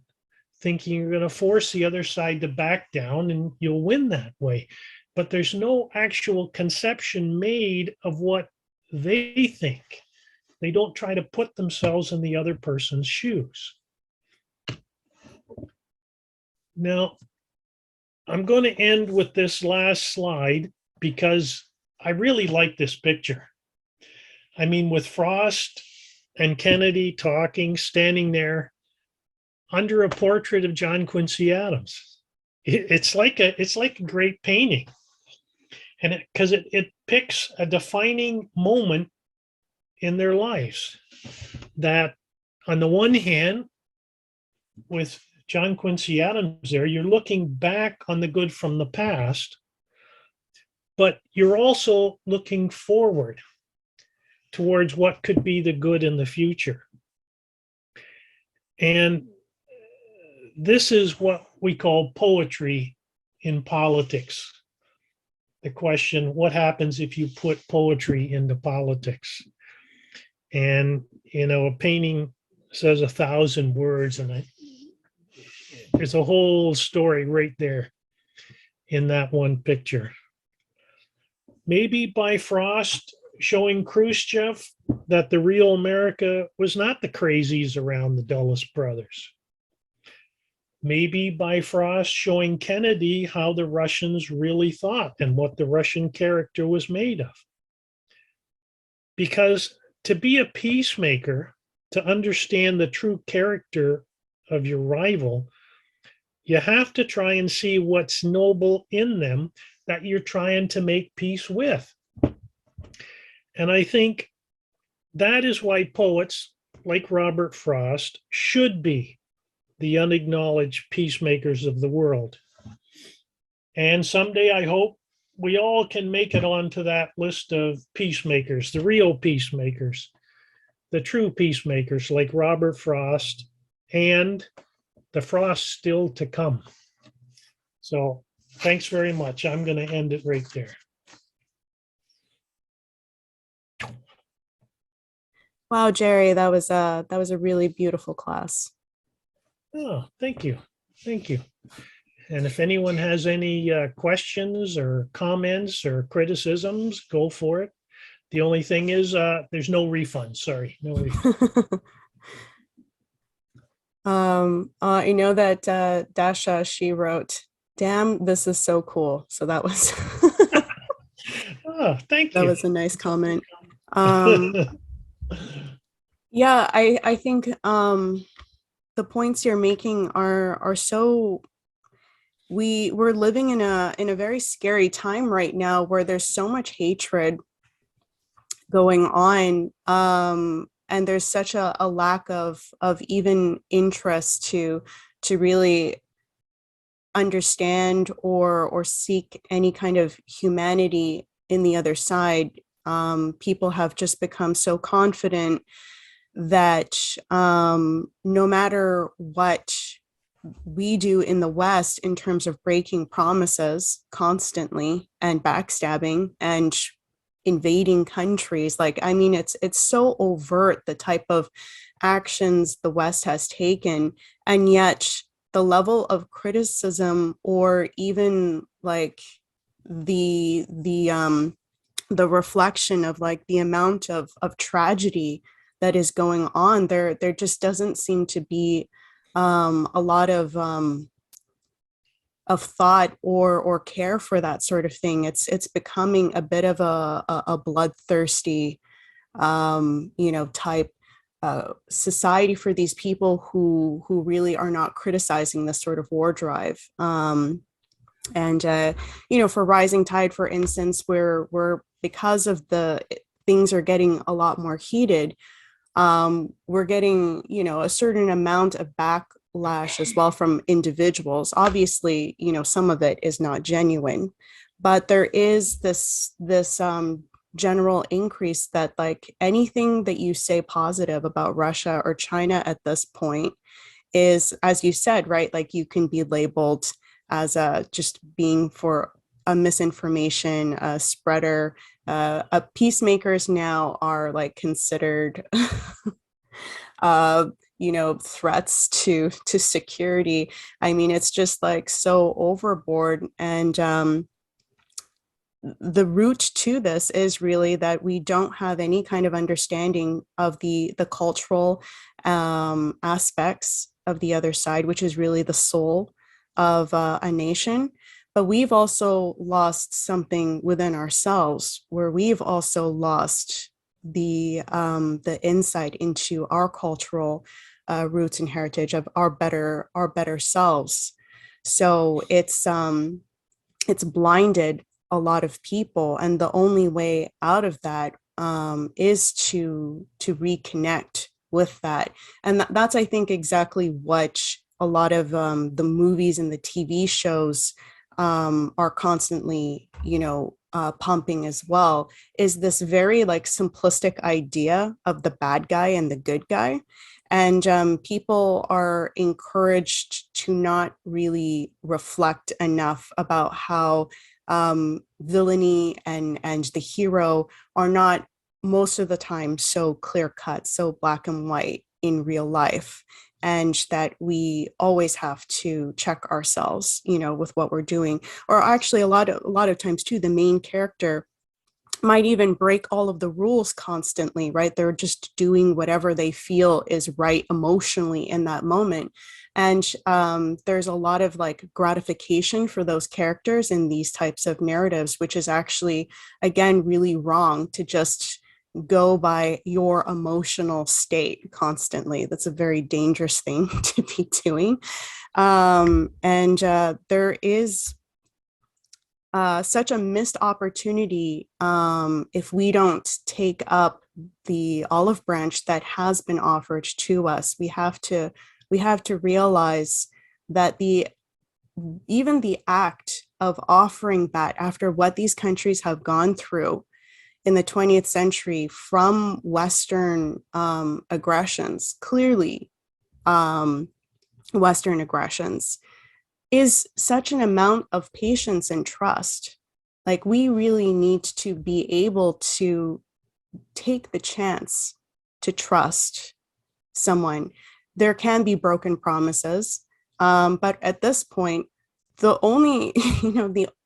thinking you're going to force the other side to back down and you'll win that way. But there's no actual conception made of what they think. They don't try to put themselves in the other person's shoes. Now, I'm going to end with this last slide because I really like this picture. I mean, with Frost and Kennedy talking, standing there under a portrait of John Quincy Adams. It's like a great painting. And because it picks a defining moment in their lives, that on the one hand, with John Quincy Adams there, you're looking back on the good from the past, but you're also looking forward towards what could be the good in the future. And this is what we call poetry in politics. The question, what happens if you put poetry into politics? And, a painting says 1,000 words, and there's a whole story right there in that one picture. Maybe by Frost showing Khrushchev that the real America was not the crazies around the Dulles brothers. Maybe by Frost showing Kennedy how the Russians really thought and what the Russian character was made of. Because to be a peacemaker, to understand the true character of your rival, you have to try and see what's noble in them that you're trying to make peace with. And I think that is why poets like Robert Frost should be the unacknowledged peacemakers of the world. And someday I hope we all can make it onto that list of peacemakers, the real peacemakers, the true peacemakers like Robert Frost, and the frost still to come. So thanks very much. I'm going to end it right there. Wow, Jerry, that was a really beautiful class. Oh, thank you. Thank you. And if anyone has any questions or comments or criticisms, go for it. The only thing is there's no refund. Sorry, no refund. I know that Dasha, she wrote, "Damn, this is so cool." So that was Oh, thank you. That was a nice comment. Yeah, I think the points you're making are so, we're living in a very scary time right now where there's so much hatred going on, and there's such a lack of even interest to really understand or seek any kind of humanity in the other side. People have just become so confident that no matter what we do in the West in terms of breaking promises constantly and backstabbing and invading countries, like, I mean, it's so overt, the type of actions the West has taken, and yet the level of criticism or even like the reflection of like the amount of tragedy that is going on, there just doesn't seem to be a lot of thought or care for that sort of thing. It's becoming a bit of a bloodthirsty type society for these people who really are not criticizing this sort of war drive. And for Rising Tide, for instance, where we're, because of the things are getting a lot more heated, we're getting a certain amount of backlash as well from individuals. Obviously, some of it is not genuine, but there is this general increase that, like, anything that you say positive about Russia or China at this point is, as you said, right, like you can be labeled as just being for a misinformation spreader. Peacemakers now are like considered threats to security. I mean, it's just like so overboard. And the root to this is really that we don't have any kind of understanding of the cultural aspects of the other side, which is really the soul of a nation. But we've also lost something within ourselves, where we've also lost the insight into our cultural roots and heritage of our better selves. So it's blinded a lot of people, and the only way out of that is to reconnect with that. And that's, I think, exactly what a lot of the movies and the TV shows are constantly, pumping as well, is this very like simplistic idea of the bad guy and the good guy. And people are encouraged to not really reflect enough about how villainy and the hero are not most of the time so clear cut, so black and white in real life, and that we always have to check ourselves, with what we're doing. Or actually, a lot of times too, the main character might even break all of the rules constantly, right? They're just doing whatever they feel is right emotionally in that moment. And there's a lot of like gratification for those characters in these types of narratives, which is actually, again, really wrong to just go by your emotional state constantly. That's a very dangerous thing to be doing. There is such a missed opportunity if we don't take up the olive branch that has been offered to us. We have to realize that even the act of offering that, after what these countries have gone through in the 20th century from Western aggressions, clearly Western aggressions, is such an amount of patience and trust. Like, we really need to be able to take the chance to trust someone. There can be broken promises, but at this point, the only,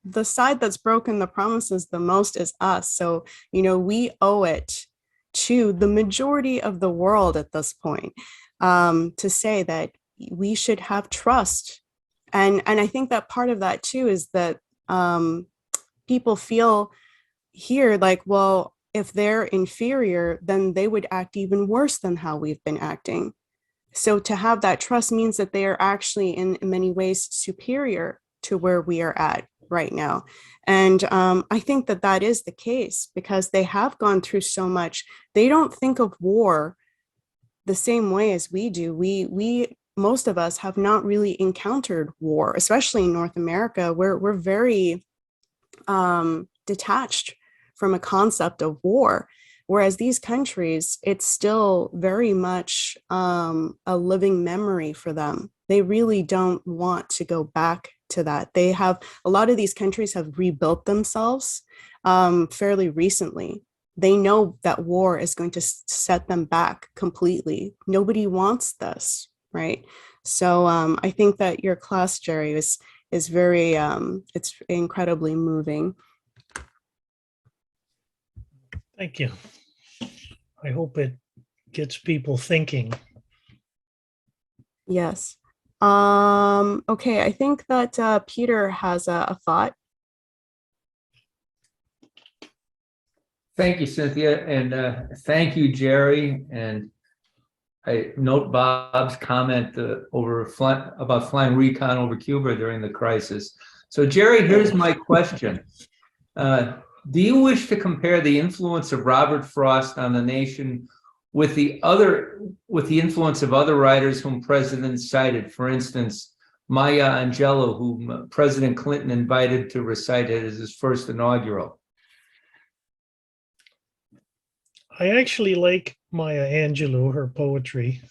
the side that's broken the promises the most is us. So, we owe it to the majority of the world at this point to say that we should have trust. And I think that part of that too is that people feel here like, well, if they're inferior, then they would act even worse than how we've been acting. So to have that trust means that they are actually in many ways superior to where we are at right now. And I think that that is the case because they have gone through so much. They don't think of war the same way as we do. We most of us have not really encountered war, especially in North America, where we're very detached from a concept of war. Whereas these countries, it's still very much a living memory for them. They really don't want to go back to that. They have, a lot of these countries have rebuilt themselves fairly recently. They know that war is going to set them back completely. Nobody wants this, right? So I think that your class, Jerry, is very, it's incredibly moving. Thank you. I hope it gets people thinking. Yes. Okay, I think that Peter has a thought. Thank you, Cynthia, and thank you, Jerry. And I note Bob's comment about flying recon over Cuba during the crisis. So, Jerry, here's my question. Do you wish to compare the influence of Robert Frost on the nation with the influence of other writers whom presidents cited? For instance, Maya Angelou, whom President Clinton invited to recite it as his first inaugural. I actually like Maya Angelou, her poetry,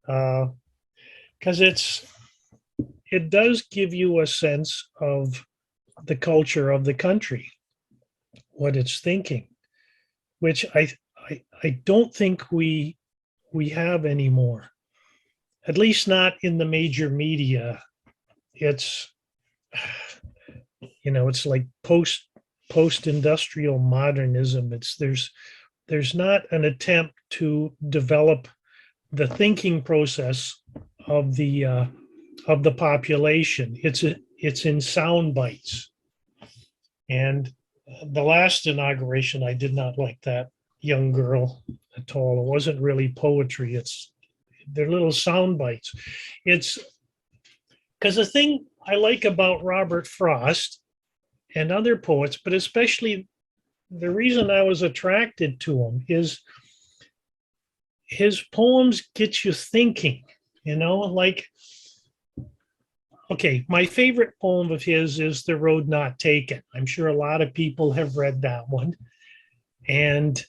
because it does give you a sense of the culture of the country, what it's thinking, which I don't think we have anymore, at least not in the major media. It's, it's like post-industrial modernism. There's not an attempt to develop the thinking process of the population. It's in sound bites. And the last inauguration, I did not like that young girl at all. It wasn't really poetry. They're little sound bites. It's because the thing I like about Robert Frost and other poets, but especially the reason I was attracted to him, is his poems get you thinking, like, okay, my favorite poem of his is The Road Not Taken. I'm sure a lot of people have read that one. And,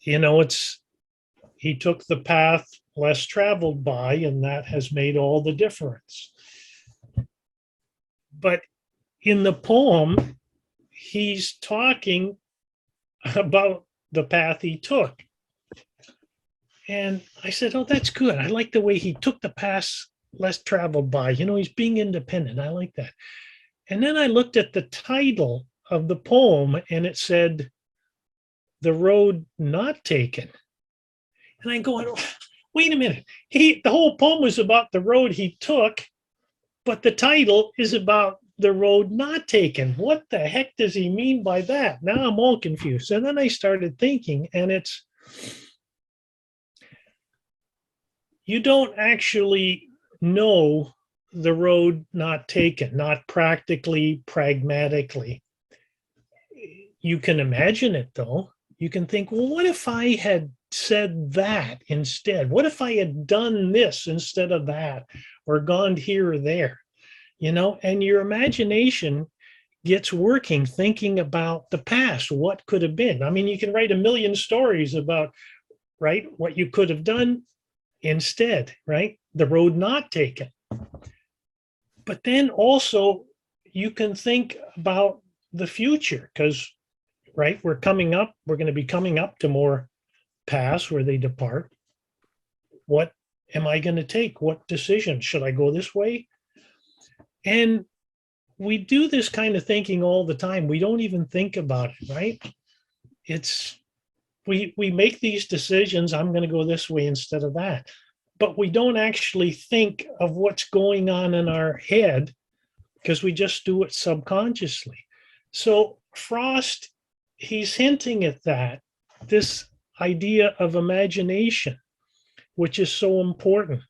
he took the path less traveled by, and that has made all the difference. But in the poem, he's talking about the path he took. And I said, oh, that's good. I like the way he took the path less traveled by. He's being independent. I like that. And then I looked at the title of the poem and it said, The Road Not Taken. And I'm going, wait a minute. The whole poem was about the road he took, but the title is about the road not taken? What the heck does he mean by that? Now I'm all confused. And then I started thinking, and it's, you don't actually know the road not taken, not practically, pragmatically. You can imagine it though. You can think, well, what if I had said that instead? What if I had done this instead of that, or gone here or there? You know, and your imagination gets working thinking about the past, what could have been. I mean, you can write a million stories about, right, what you could have done instead, right? The road not taken. But then also you can think about the future because, right, we're going to be coming up to more paths where they depart. What am I going to take? What decision? Should I go this way? And we do this kind of thinking all the time. We don't even think about it, right? We make these decisions. I'm going to go this way instead of that. But we don't actually think of what's going on in our head because we just do it subconsciously. So Frost, he's hinting at that, this idea of imagination, which is so important.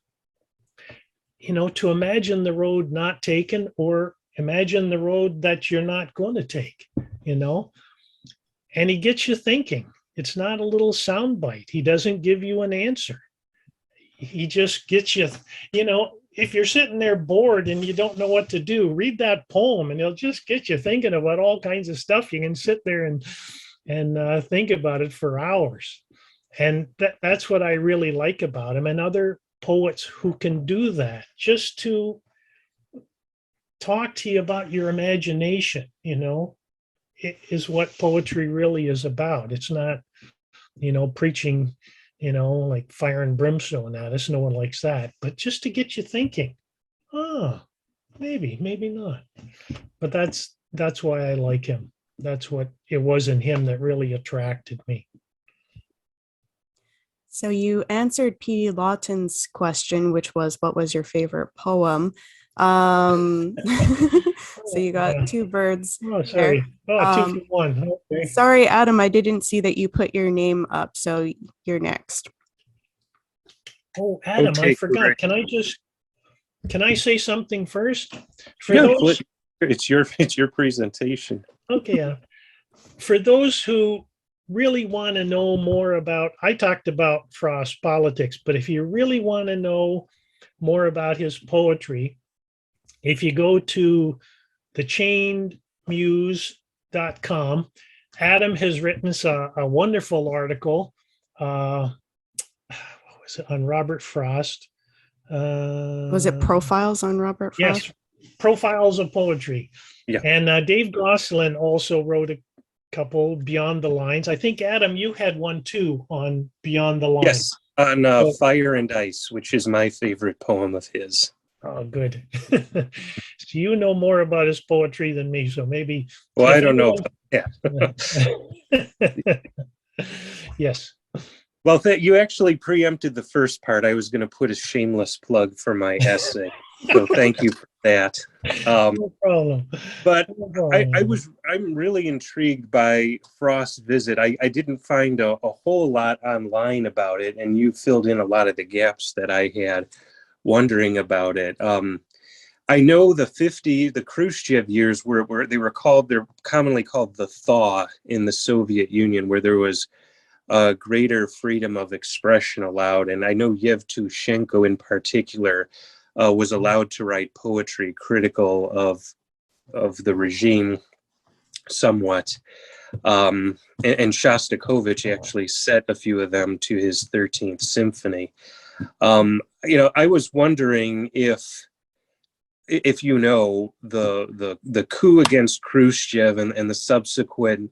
You know, to imagine the road not taken or imagine the road that you're not going to take, you know, and he gets you thinking. It's not a little soundbite. He doesn't give you an answer. He just gets you, you know, if you're sitting there bored and you don't know what to do, read that poem and it'll just get you thinking about all kinds of stuff. You can sit there and think about it for hours. And that's what I really like about him and other poets who can do that, just to talk to you about your imagination, you know, it is what poetry really is about. It's not, you know, preaching, you know, like fire and brimstone at us. No one likes that, but just to get you thinking, oh, maybe not. But that's why I like him. That's what it was in him that really attracted me. So you answered P. Lawton's question, which was, what was your favorite poem? So you got two birds. Oh, sorry. There. 2 for 1. Okay. Sorry, Adam, I didn't see that you put your name up, so you're next. Oh, Adam, Okay, I forgot. great. Can I say something first? It's your presentation. Okay. For those who really want to know more about, I talked about Frost politics, but if you really want to know more about his poetry, if you go to thechainedmuse.com, Adam has written a wonderful article. What was it, on Robert Frost? Was it Profiles on Robert Frost? Yes, Profiles of Poetry. Yeah. And Dave Gosselin also wrote a couple, Beyond the Lines. I think, Adam, you had one too on Beyond the Lines. Yes, on Fire and Ice, which is my favorite poem of his. Oh, good. So you know more about his poetry than me, so maybe. Well, I don't know. Yeah. Yes. Well, you actually preempted the first part. I was going to put a shameless plug for my essay. So thank you for that. No problem. But No problem. I'm really intrigued by Frost's visit. I didn't find a whole lot online about it, and you filled in a lot of the gaps that I had wondering about it. I know the Khrushchev years were they're commonly called the thaw in the Soviet Union, where there was greater freedom of expression allowed. And I know Yevtushenko in particular was allowed to write poetry critical of the regime somewhat. And Shostakovich actually set a few of them to his 13th symphony. You know, I was wondering if you know the coup against Khrushchev and the subsequent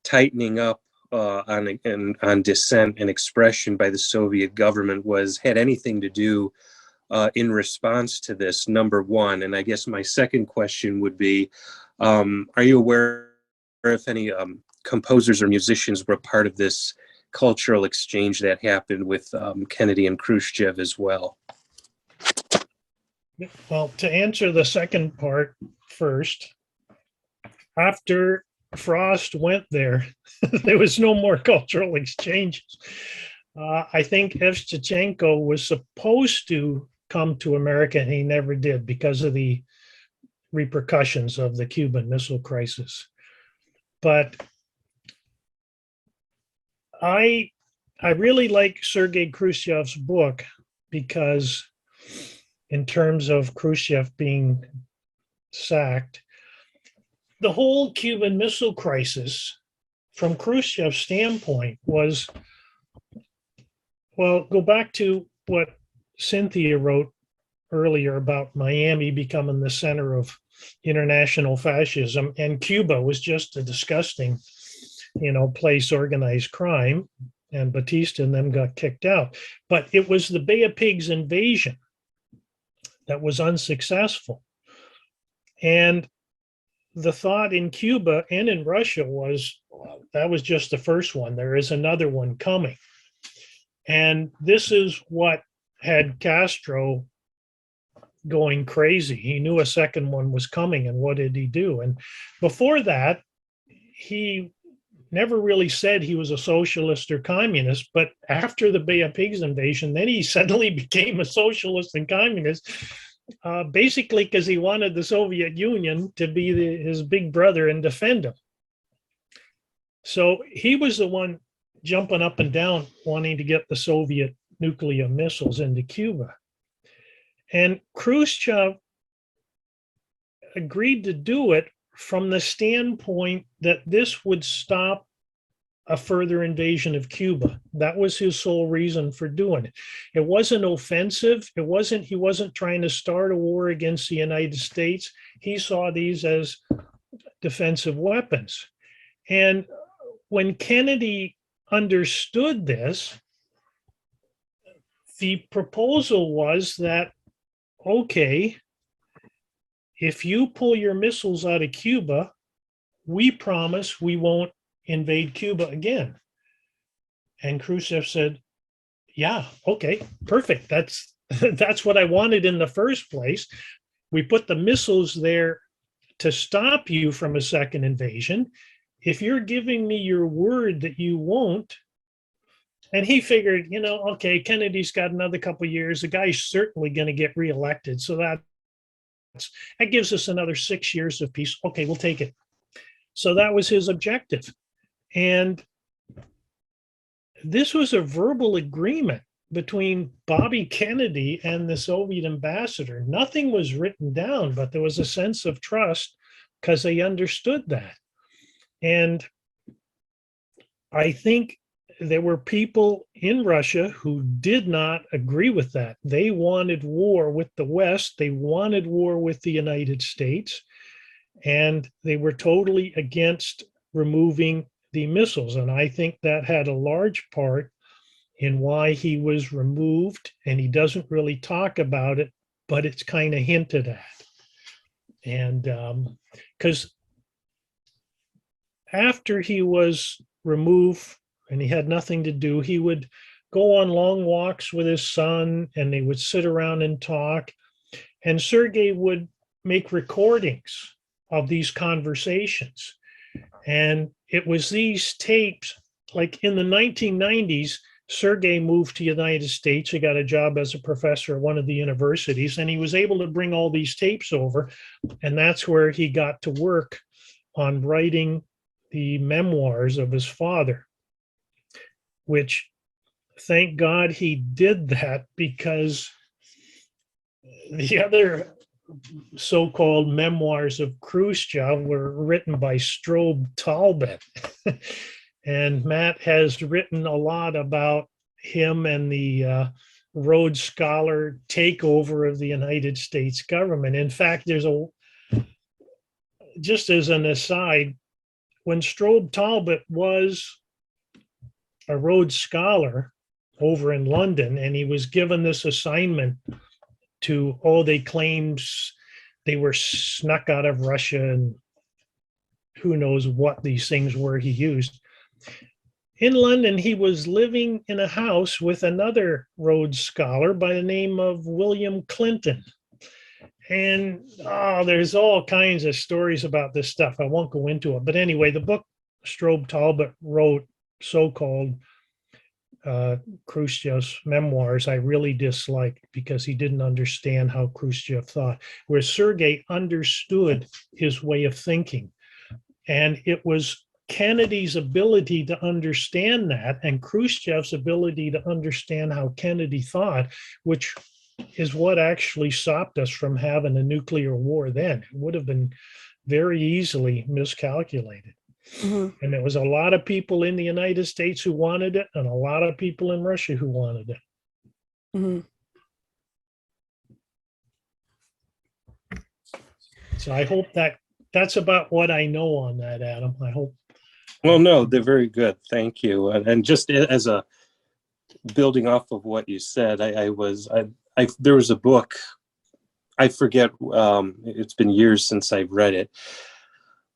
tightening up on dissent and expression by the Soviet government had anything to do in response to this, number one. And I guess my second question would be, are you aware if any composers or musicians were part of this cultural exchange that happened with Kennedy and Khrushchev as well? Well, to answer the second part first, after Frost went there, there was no more cultural exchanges. I think Evstachenko was supposed to come to America, and he never did because of the repercussions of the Cuban Missile Crisis. But I really like Sergei Khrushchev's book because, in terms of Khrushchev being sacked, the whole Cuban Missile Crisis, from Khrushchev's standpoint, was, well, go back to what Cynthia wrote earlier about Miami becoming the center of international fascism, and Cuba was just a disgusting, place, organized crime, and Batista and them got kicked out. But it was the Bay of Pigs invasion that was unsuccessful. And the thought in Cuba and in Russia was, well, that was just the first one. There is another one coming. And this is what had Castro going crazy. He knew a second one was coming, and what did he do? And before that, he never really said he was a socialist or communist, but after the Bay of Pigs invasion, then he suddenly became a socialist and communist, basically because he wanted the Soviet Union to be his big brother and defend him. So he was the one jumping up and down, wanting to get the Soviet nuclear missiles into Cuba. And Khrushchev agreed to do it from the standpoint that this would stop a further invasion of Cuba. That was his sole reason for doing it. It wasn't offensive. He wasn't trying to start a war against the United States. He saw these as defensive weapons. And when Kennedy understood this, the proposal was that, okay, if you pull your missiles out of Cuba, we promise we won't invade Cuba again. And Khrushchev said, yeah, okay, perfect. That's what I wanted in the first place. We put the missiles there to stop you from a second invasion. If you're giving me your word that you won't, and he figured, okay, Kennedy's got another couple of years. The guy's certainly going to get reelected. So that gives us another 6 years of peace. Okay, we'll take it. So that was his objective. And this was a verbal agreement between Bobby Kennedy and the Soviet ambassador. Nothing was written down, but there was a sense of trust because they understood that. And I think there were people in Russia who did not agree with that. They wanted war with the West. They wanted war with the United States. And they were totally against removing the missiles. And I think that had a large part in why he was removed. And he doesn't really talk about it, but it's kind of hinted at. And because after he was removed and he had nothing to do, he would go on long walks with his son and they would sit around and talk. And Sergei would make recordings of these conversations. And it was these tapes, like in the 1990s, Sergei moved to the United States. He got a job as a professor at one of the universities, and he was able to bring all these tapes over. And that's where he got to work on writing the memoirs of his father, which, thank God he did that, because the other so-called memoirs of Khrushchev were written by Strobe Talbot. And Matt has written a lot about him and the Rhodes Scholar takeover of the United States government. In fact, just as an aside, when Strobe Talbot was a Rhodes Scholar over in London, and he was given this assignment they claimed they were snuck out of Russia and who knows what these things were he used. In London, he was living in a house with another Rhodes Scholar by the name of William Clinton. And there's all kinds of stories about this stuff. I won't go into it. But anyway, the book Strobe Talbot wrote, so-called Khrushchev's memoirs, I really disliked because he didn't understand how Khrushchev thought, where Sergei understood his way of thinking. And it was Kennedy's ability to understand that and Khrushchev's ability to understand how Kennedy thought, which is what actually stopped us from having a nuclear war then. It would have been very easily miscalculated. Mhm. And there was a lot of people in the United States who wanted it and a lot of people in Russia who wanted it. Mhm. So I hope that's about what I know on that, Adam. I hope. Well, no, they're very good. Thank you. And just as a building off of what you said, there was a book, I forget, it's been years since I've read it,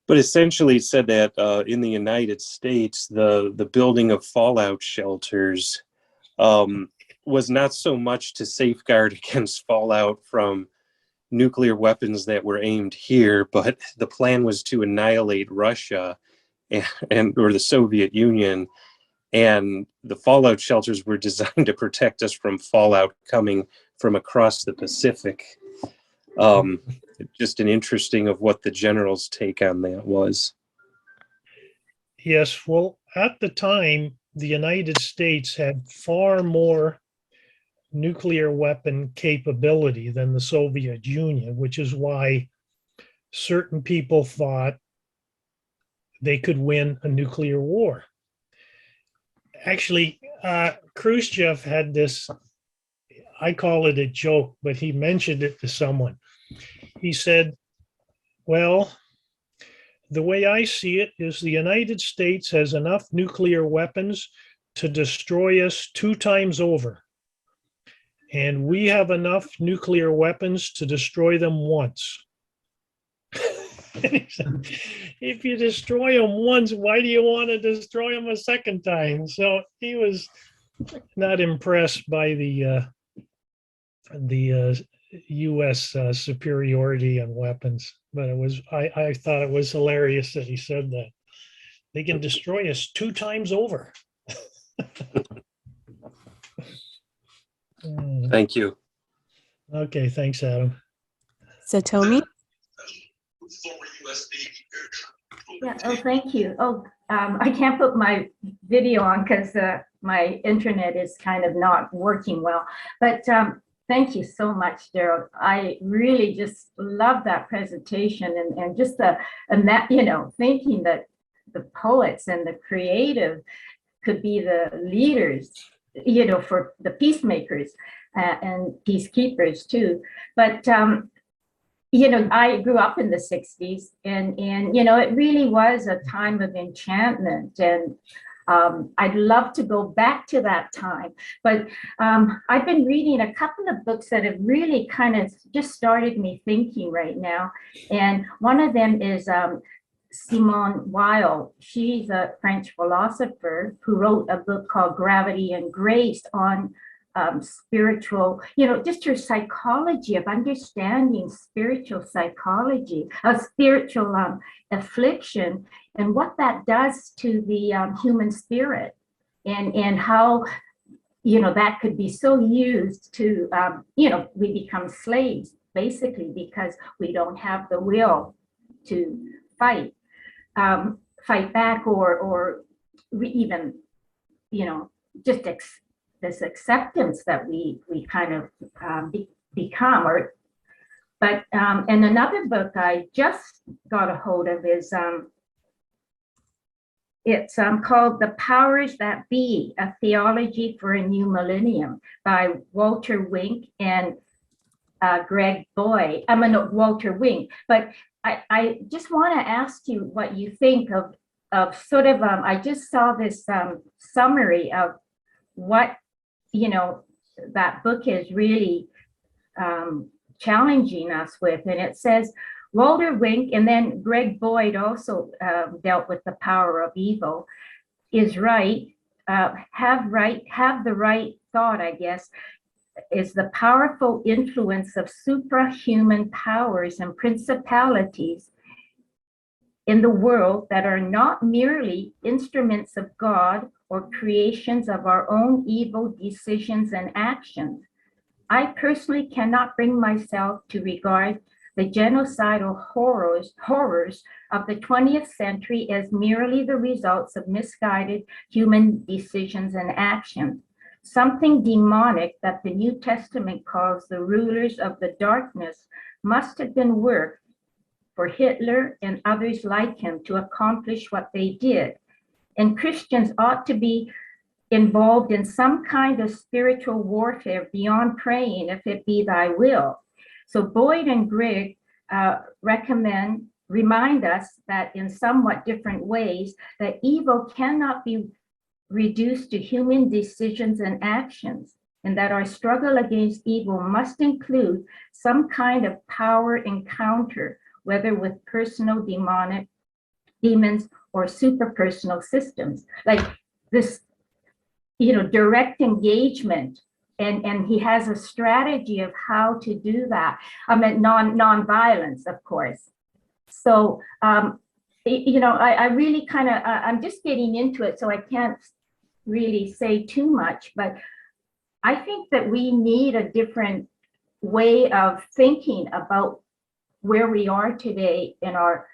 but essentially it said that in the United States, the building of fallout shelters was not so much to safeguard against fallout from nuclear weapons that were aimed here, but the plan was to annihilate Russia or the Soviet Union. And the fallout shelters were designed to protect us from fallout coming from across the Pacific. Just an interesting of what the general's take on that was. Yes, well, at the time, the United States had far more nuclear weapon capability than the Soviet Union, which is why certain people thought they could win a nuclear war. Actually, Khrushchev had this, I call it a joke, but he mentioned it to someone. He said, well, the way I see it is the United States has enough nuclear weapons to destroy us 2 times over. And we have enough nuclear weapons to destroy them once. And he said, if you destroy them once, why do you want to destroy them a second time? So he was not impressed by the U.S. Superiority on weapons, but I thought it was hilarious that he said that. They can destroy us 2 times over. Thank you. Okay, thanks, Adam. Satomi? Yeah, oh, thank you. Oh, I can't put my video on because my internet is kind of not working well. But thank you so much, Gerald. I really just love that presentation and just and that, thinking that the poets and the creative could be the leaders, for the peacemakers and peacekeepers too. But I grew up in the 60s and it really was a time of enchantment, and I'd love to go back to that time. But I've been reading a couple of books that have really kind of just started me thinking right now. And one of them is Simone Weil. She's a French philosopher who wrote a book called Gravity and Grace on spiritual, just her psychology of understanding spiritual psychology, spiritual affliction, and what that does to the human spirit, and how, that could be so used to, we become slaves basically because we don't have the will to fight back or even, just this acceptance that we kind of become. But and another book I just got a hold of is it's called The Powers That Be, A Theology for a New Millennium by Walter Wink and Greg Boyd. I'm not Walter Wink, but I just want to ask you what you think of sort of, I just saw this summary of what, that book is really challenging us with. And it says, Walter Wink, and then Greg Boyd also dealt with the power of evil, is right, have the right thought, I guess. is the powerful influence of suprahuman powers and principalities in the world that are not merely instruments of God or creations of our own evil decisions and actions. I personally cannot bring myself to regard the genocidal horrors of the 20th century as merely the results of misguided human decisions and actions. Something demonic that the New Testament calls the rulers of the darkness must have been worked for Hitler and others like him to accomplish what they did. And Christians ought to be involved in some kind of spiritual warfare beyond praying, if it be thy will. So Boyd and Grigg remind us that in somewhat different ways, that evil cannot be reduced to human decisions and actions, and that our struggle against evil must include some kind of power encounter, whether with personal demons or superpersonal systems, like this, direct engagement. And he has a strategy of how to do that. I mean, non-violence, of course. So, I really kind of, I'm just getting into it, so I can't really say too much, but I think that we need a different way of thinking about where we are today in our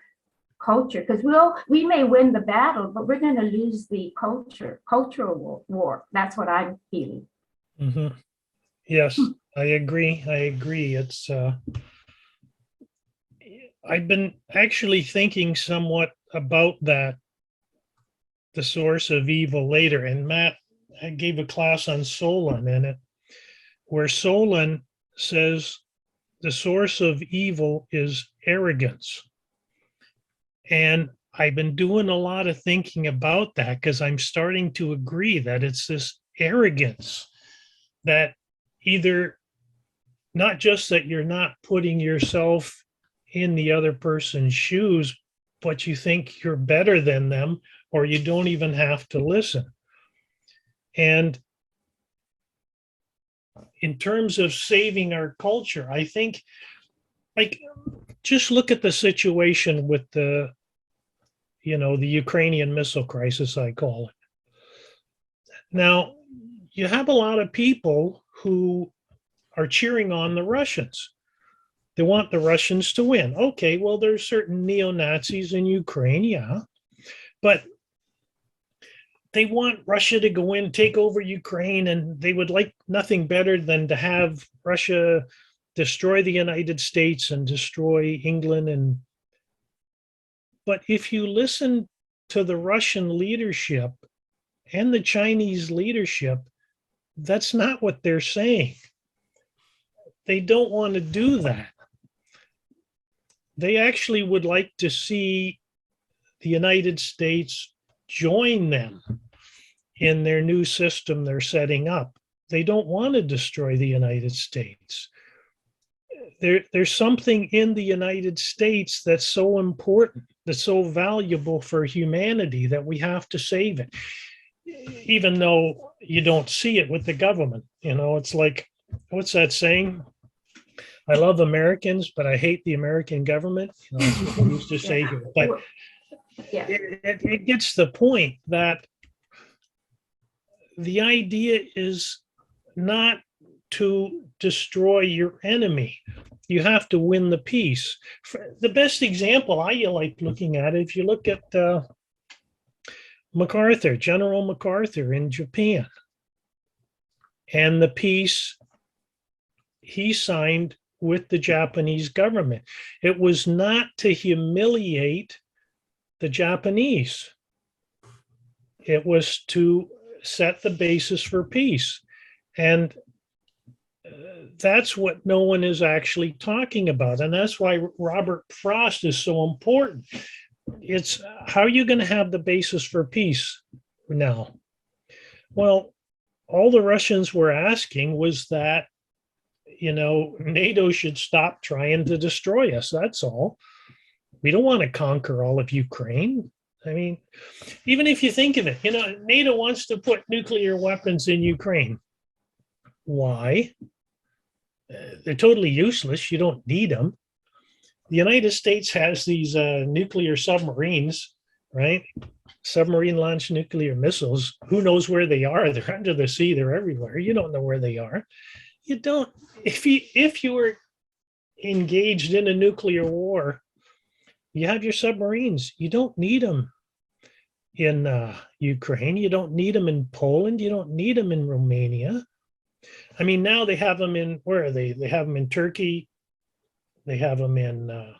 culture, because we may win the battle, but we're going to lose the cultural war. That's what I'm feeling. Mm-hmm. Yes, I agree. It's I've been actually thinking somewhat about that, the source of evil later. And Matt, I gave a class on Solon in it, where Solon says the source of evil is arrogance. And I've been doing a lot of thinking about that, because I'm starting to agree that it's this arrogance that either not just that you're not putting yourself in the other person's shoes, but you think you're better than them, or you don't even have to listen. And in terms of saving our culture, I think, like, just look at the situation with the Ukrainian missile crisis, I call it. Now, you have a lot of people who are cheering on the Russians. They want the Russians to win. Okay, well, there's certain neo-Nazis in Ukraine, yeah, but they want Russia to go in, take over Ukraine, and they would like nothing better than to have Russia destroy the United States and destroy England. But if you listen to the Russian leadership and the Chinese leadership, that's not what they're saying. They don't want to do that. They actually would like to see the United States join them in their new system they're setting up. They don't want to destroy the United States. There's something in the United States that's so important, that's so valuable for humanity, that we have to save it. Even though you don't see it with the government. It's like, what's that saying? I love Americans, but I hate the American government. That's what I used to say here. But Yeah. it gets the point that the idea is not to destroy your enemy. You have to win the peace. The best example I like looking at it, if you look at MacArthur, General MacArthur in Japan, and the peace he signed with the Japanese government. It was not to humiliate the Japanese. It was to set the basis for peace. And that's what no one is actually talking about. And that's why Robert Frost is so important. It's how are you going to have the basis for peace now? Well, all the Russians were asking was that, NATO should stop trying to destroy us. That's all. We don't want to conquer all of Ukraine. I mean, even if you think of it, NATO wants to put nuclear weapons in Ukraine. Why? They're totally useless. You don't need them. The United States has these nuclear submarines, right? Submarine launched nuclear missiles. Who knows where they are? They're under the sea. They're everywhere. You don't know where they are. You don't. If you were engaged in a nuclear war, you have your submarines. You don't need them in Ukraine. You don't need them in Poland. You don't need them in Romania. I mean, now they have them in, where are they? They have them in Turkey. They have them in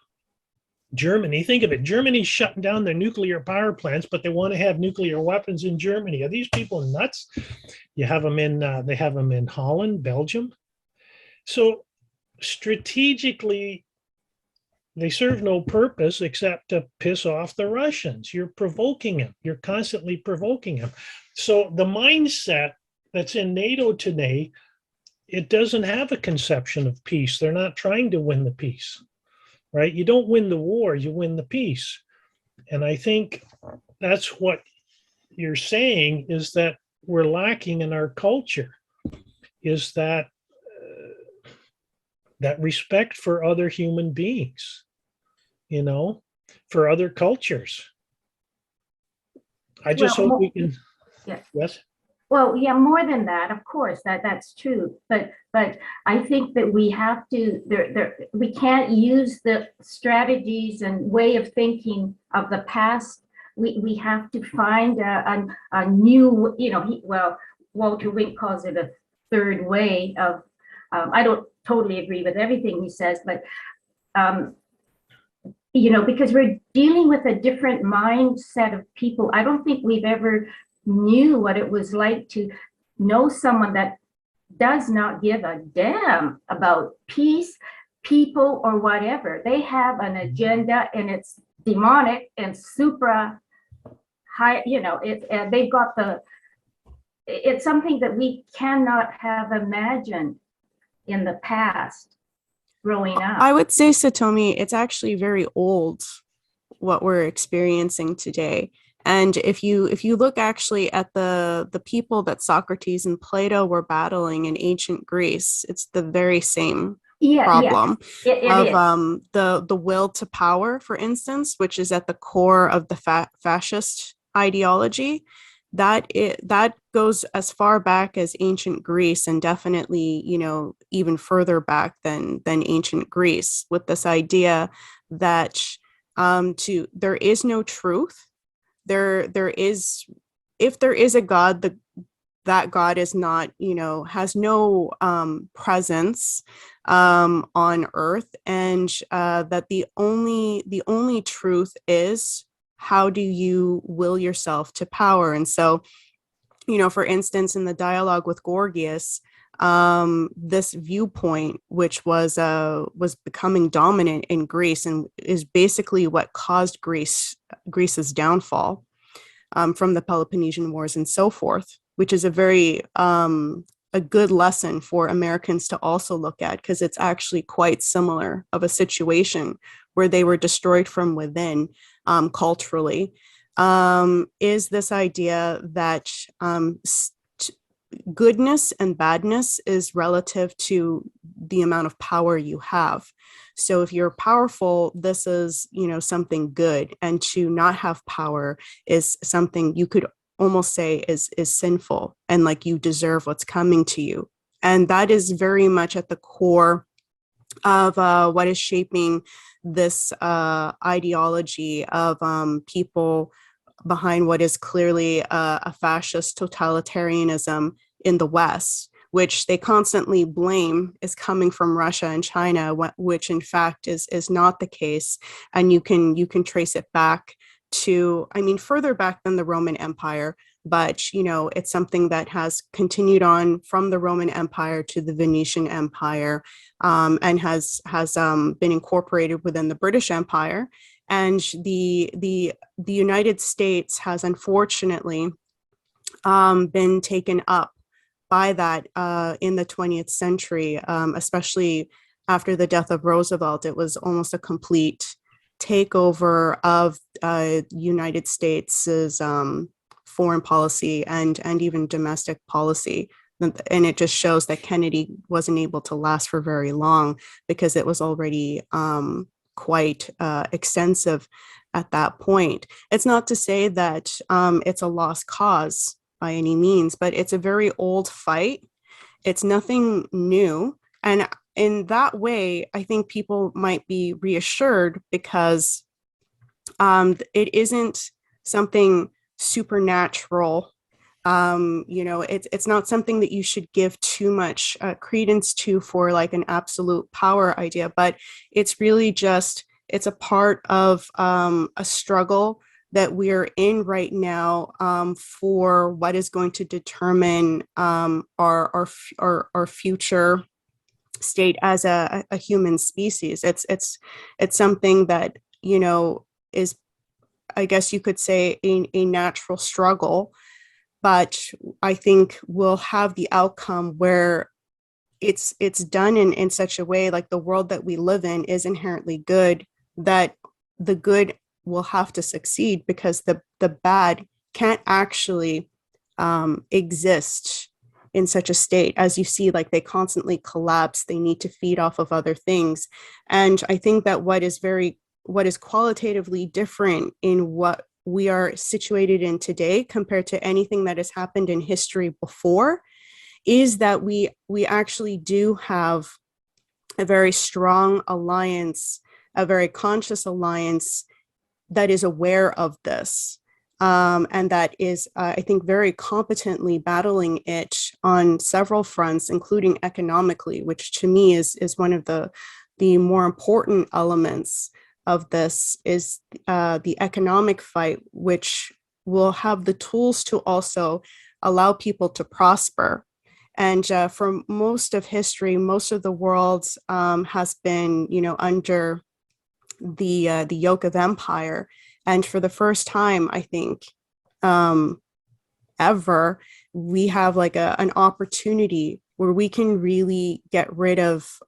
Germany. Think of it. Germany's shutting down their nuclear power plants, but they want to have nuclear weapons in Germany. Are these people nuts? You have them in, they have them in Holland, Belgium. So strategically, they serve no purpose except to piss off the Russians. You're provoking them. You're constantly provoking them. So the mindset that's in NATO today, it doesn't have a conception of peace. They're not trying to win the peace, right? You don't win the war, you win the peace. And I think that's what you're saying, is that we're lacking in our culture, is that that respect for other human beings, you know, for other cultures. I just hope we can. Yeah. Yes. Well, yeah, more than that, of course, that's true. But I think that we have to, we can't use the strategies and way of thinking of the past. We have to find a new, you know, Walter Wink calls it a third way of, I don't totally agree with everything he says, but, you know, because we're dealing with a different mindset of people. I don't think we've ever knew what it was like to know someone that does not give a damn about peace, people, or whatever. They have an agenda, and it's demonic and supra high, you know, they've got it's something that we cannot have imagined in the past growing up. I would say, Satomi, it's actually very old, what we're experiencing today. And if you look actually at the people that Socrates and Plato were battling in ancient Greece, it's the very same problem of the will to power, for instance, which is at the core of the fascist ideology. That goes as far back as ancient Greece, and definitely, you know, even further back than ancient Greece, with this idea that there is no truth. There is, if there is a God, that God is not, you know, has no presence on earth, and that the only truth is, how do you will yourself to power? And so, you know, for instance, in the dialogue with Gorgias, this viewpoint, which was becoming dominant in Greece, and is basically what caused Greece's downfall from the Peloponnesian Wars and so forth, which is a very a good lesson for Americans to also look at, because it's actually quite similar of a situation where they were destroyed from within culturally, is this idea that goodness and badness is relative to the amount of power you have. So if you're powerful, this is, you know, something good, and to not have power is something you could almost say is sinful, and like you deserve what's coming to you. And that is very much at the core of what is shaping this ideology of people behind what is clearly a fascist totalitarianism in the West, which they constantly blame is coming from Russia and China, which in fact is not the case. And you can trace it back to, I mean, further back than the Roman Empire, but, you know, it's something that has continued on from the Roman Empire to the Venetian Empire, and has been incorporated within the British Empire. And the United States has unfortunately been taken up by that in the 20th century, especially after the death of Roosevelt. It was almost a complete takeover of United States's foreign policy and even domestic policy And it just shows that Kennedy wasn't able to last for very long because it was already quite extensive at that point. It's not to say that it's a lost cause by any means, but it's a very old fight. It's nothing new. And in that way, I think people might be reassured because it isn't something supernatural. It's not something that you should give too much credence to for like an absolute power idea, but it's really just, it's a part of a struggle that we're in right now for what is going to determine our future state as a human species. It's something that, is, I guess you could say, a natural struggle, but I think we'll have the outcome where it's done in such a way, like the world that we live in is inherently good, that the good will have to succeed because the bad can't actually exist in such a state. As you see, like they constantly collapse, they need to feed off of other things. And I think that what is qualitatively different in what we are situated in today compared to anything that has happened in history before is that we actually do have a very strong alliance, a very conscious alliance that is aware of this, and that is, I think, very competently battling it on several fronts, including economically, which to me is one of the more important elements of this is the economic fight, which will have the tools to also allow people to prosper. And for most of history, most of the world has been, under the yoke of empire. And for the first time, I think, ever, we have like an opportunity where we can really get rid of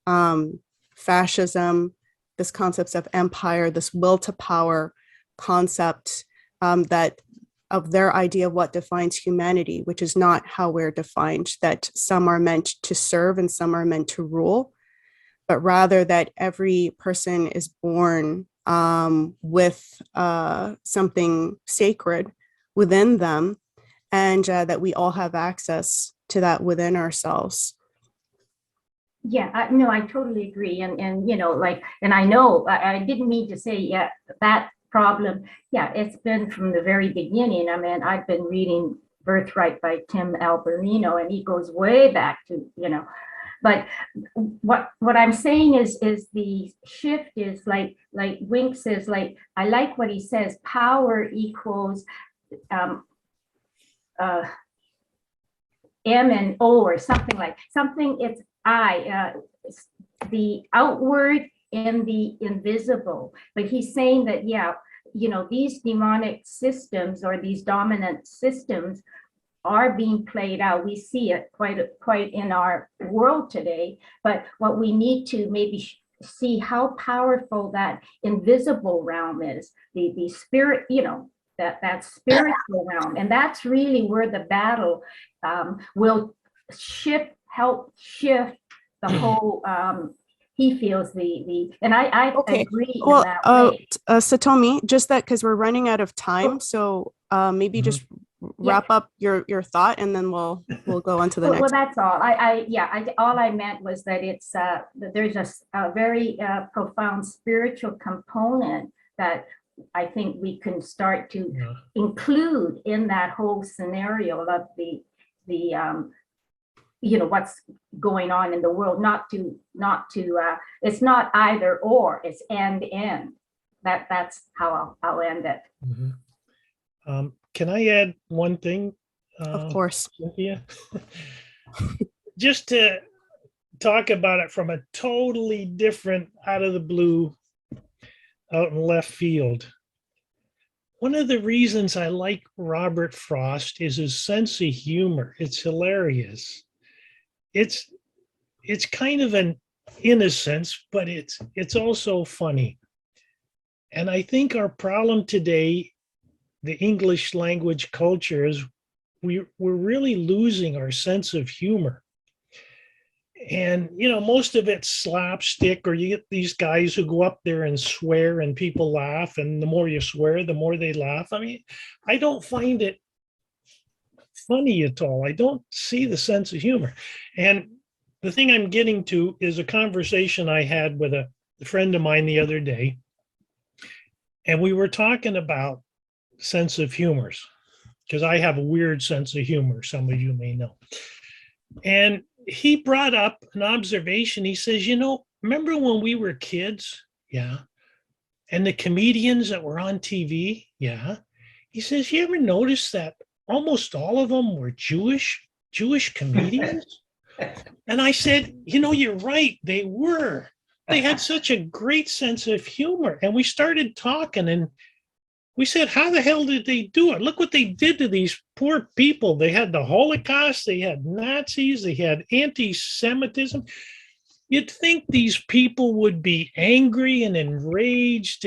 fascism, this concept of empire, this will to power concept that of their idea of what defines humanity, which is not how we're defined, that some are meant to serve and some are meant to rule, but rather that every person is born with something sacred within them, and that we all have access to that within ourselves. Yeah, no, I totally agree. And I know I didn't mean to say, yeah, that problem. Yeah, it's been from the very beginning. I mean, I've been reading Birthright by Tim Alberino, and he goes way back to, but what I'm saying is the shift is like Wink says, like, I like what he says, power equals M and O or something, it's the outward and the invisible. But he's saying that, yeah, these demonic systems or these dominant systems are being played out. We see it quite in our world today. But what we need to maybe see how powerful that invisible realm is, the spirit, that spiritual realm. And that's really where the battle will help shift the whole, he feels and I Okay. agree Well, in that way. Satomi, just that because we're running out of time, so maybe just wrap up your thought, and then we'll go on to the next. Well, that's all. All I meant was that it's that there's a very profound spiritual component that I think we can start to include in that whole scenario of the what's going on in the world, not to it's not either or, it's and. That's how I'll end it. Mm-hmm. Can I add one thing? Of course. Cynthia? Just to talk about it from a totally different, out of the blue, out in left field. One of the reasons I like Robert Frost is his sense of humor. It's hilarious. It's kind of an innocence, but it's also funny. And I think our problem today, the English language culture, is we're really losing our sense of humor. And, most of it's slapstick, or you get these guys who go up there and swear and people laugh. And the more you swear, the more they laugh. I mean, I don't find it funny at all. I don't see the sense of humor. And the thing I'm getting to is a conversation I had with a friend of mine the other day. And we were talking about sense of humors, because I have a weird sense of humor, some of you may know. And he brought up an observation. He says, remember when we were kids? Yeah. And the comedians that were on TV? Yeah. He says, you ever notice that almost all of them were Jewish comedians? And I said, you're right. They were. They had such a great sense of humor. And we started talking, and we said, how the hell did they do it? Look what they did to these poor people. They had the Holocaust, they had Nazis, they had anti-Semitism. You'd think these people would be angry and enraged,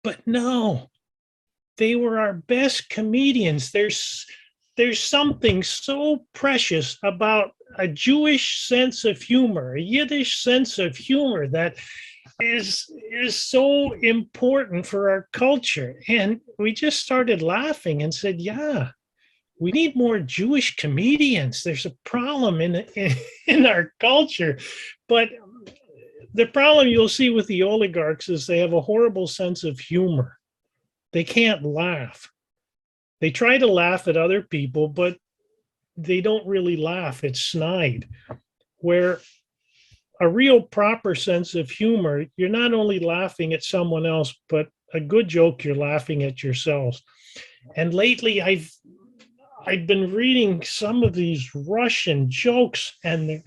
but no, they were our best comedians. There's something so precious about a Jewish sense of humor, a Yiddish sense of humor that is so important for our culture. And we just started laughing and said, yeah, we need more Jewish comedians. There's a problem in our culture. But the problem you'll see with the oligarchs is they have a horrible sense of humor. They can't laugh. They try to laugh at other people, but they don't really laugh. It's snide. Where a real proper sense of humor, you're not only laughing at someone else, but a good joke, you're laughing at yourselves. And lately I've been reading some of these Russian jokes, and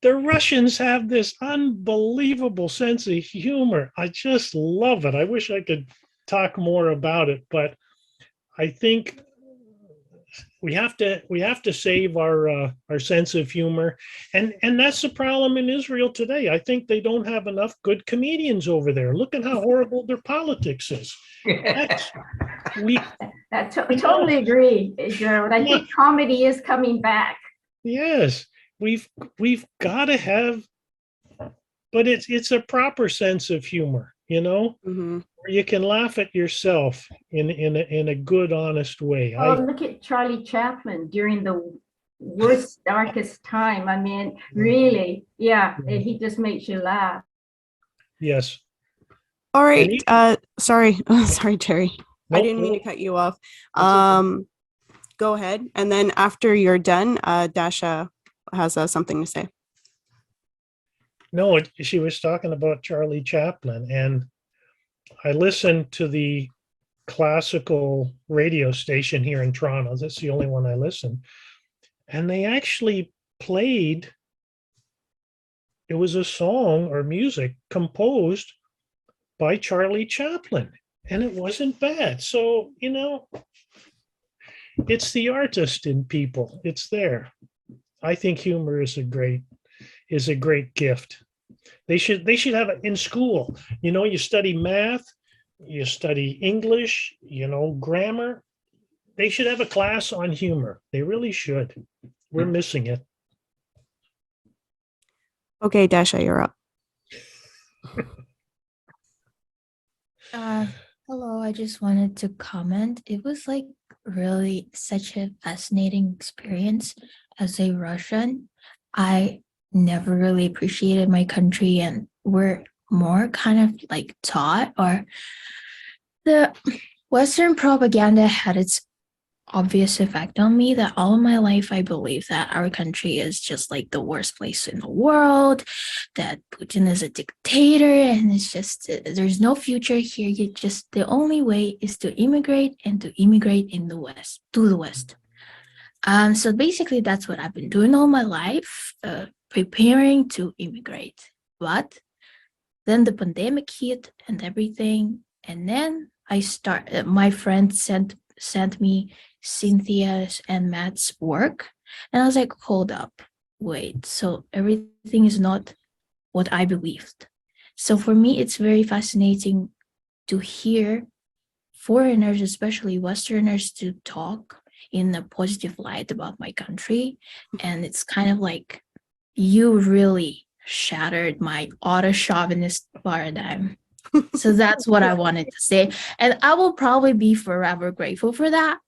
the Russians have this unbelievable sense of humor. I just love it. I wish I could talk more about it, but I think we have to save our sense of humor, and that's the problem in Israel today. I think they don't have enough good comedians over there. Look at how horrible their politics is. I totally agree, Gerald. I think comedy is coming back. Yes, we've got to have, but it's a proper sense of humor, Mm-hmm. where you can laugh at yourself in a good, honest way. Look at Charlie Chaplin during the worst, darkest time. I mean, really, yeah, he just makes you laugh. Yes. All right. Sorry, Terry. Nope, I didn't mean to cut you off. Okay. Go ahead, and then after you're done, Dasha has something to say. No, she was talking about Charlie Chaplin, and I listened to the classical radio station here in Toronto. That's the only one I listen. And they actually played, it was a song or music composed by Charlie Chaplin, and it wasn't bad. So, it's the artist in people. It's there. I think humor is a great gift. They should have it in school. You study math, you study English, grammar. They should have a class on humor. They really should. We're missing it. Okay, Dasha, you're up. Hello, I just wanted to comment. It was really such a fascinating experience as a Russian. I never really appreciated my country, and we're more kind of taught, or the Western propaganda had its obvious effect on me, that all of my life I believe that our country is just the worst place in the world, that Putin is a dictator, and it's just there's no future here. The only way is to immigrate, and to immigrate in the West, to the West. So basically that's what I've been doing all my life, preparing to immigrate. But then the pandemic hit and everything, and then my friend sent me Cynthia's and Matt's work, and I was like, hold up, wait, so everything is not what I believed. So for me, it's very fascinating to hear foreigners, especially Westerners, to talk in a positive light about my country. And it's kind of like you really shattered my auto-chauvinist paradigm. So that's what I wanted to say. And I will probably be forever grateful for that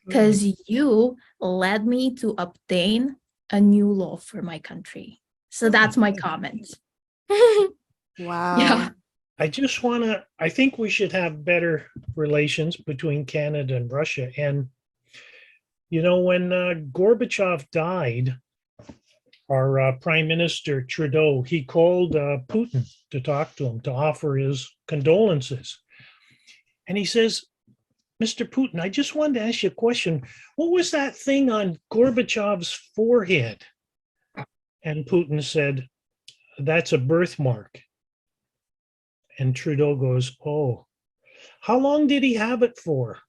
because you led me to obtain a new law for my country. So that's my comment. Wow. Yeah. I think we should have better relations between Canada and Russia. And, you know, when Gorbachev died, our Prime Minister Trudeau, he called Putin to talk to him, to offer his condolences. And he says, Mr. Putin, I just wanted to ask you a question. What was that thing on Gorbachev's forehead? And Putin said, that's a birthmark. And Trudeau goes, oh, how long did he have it for?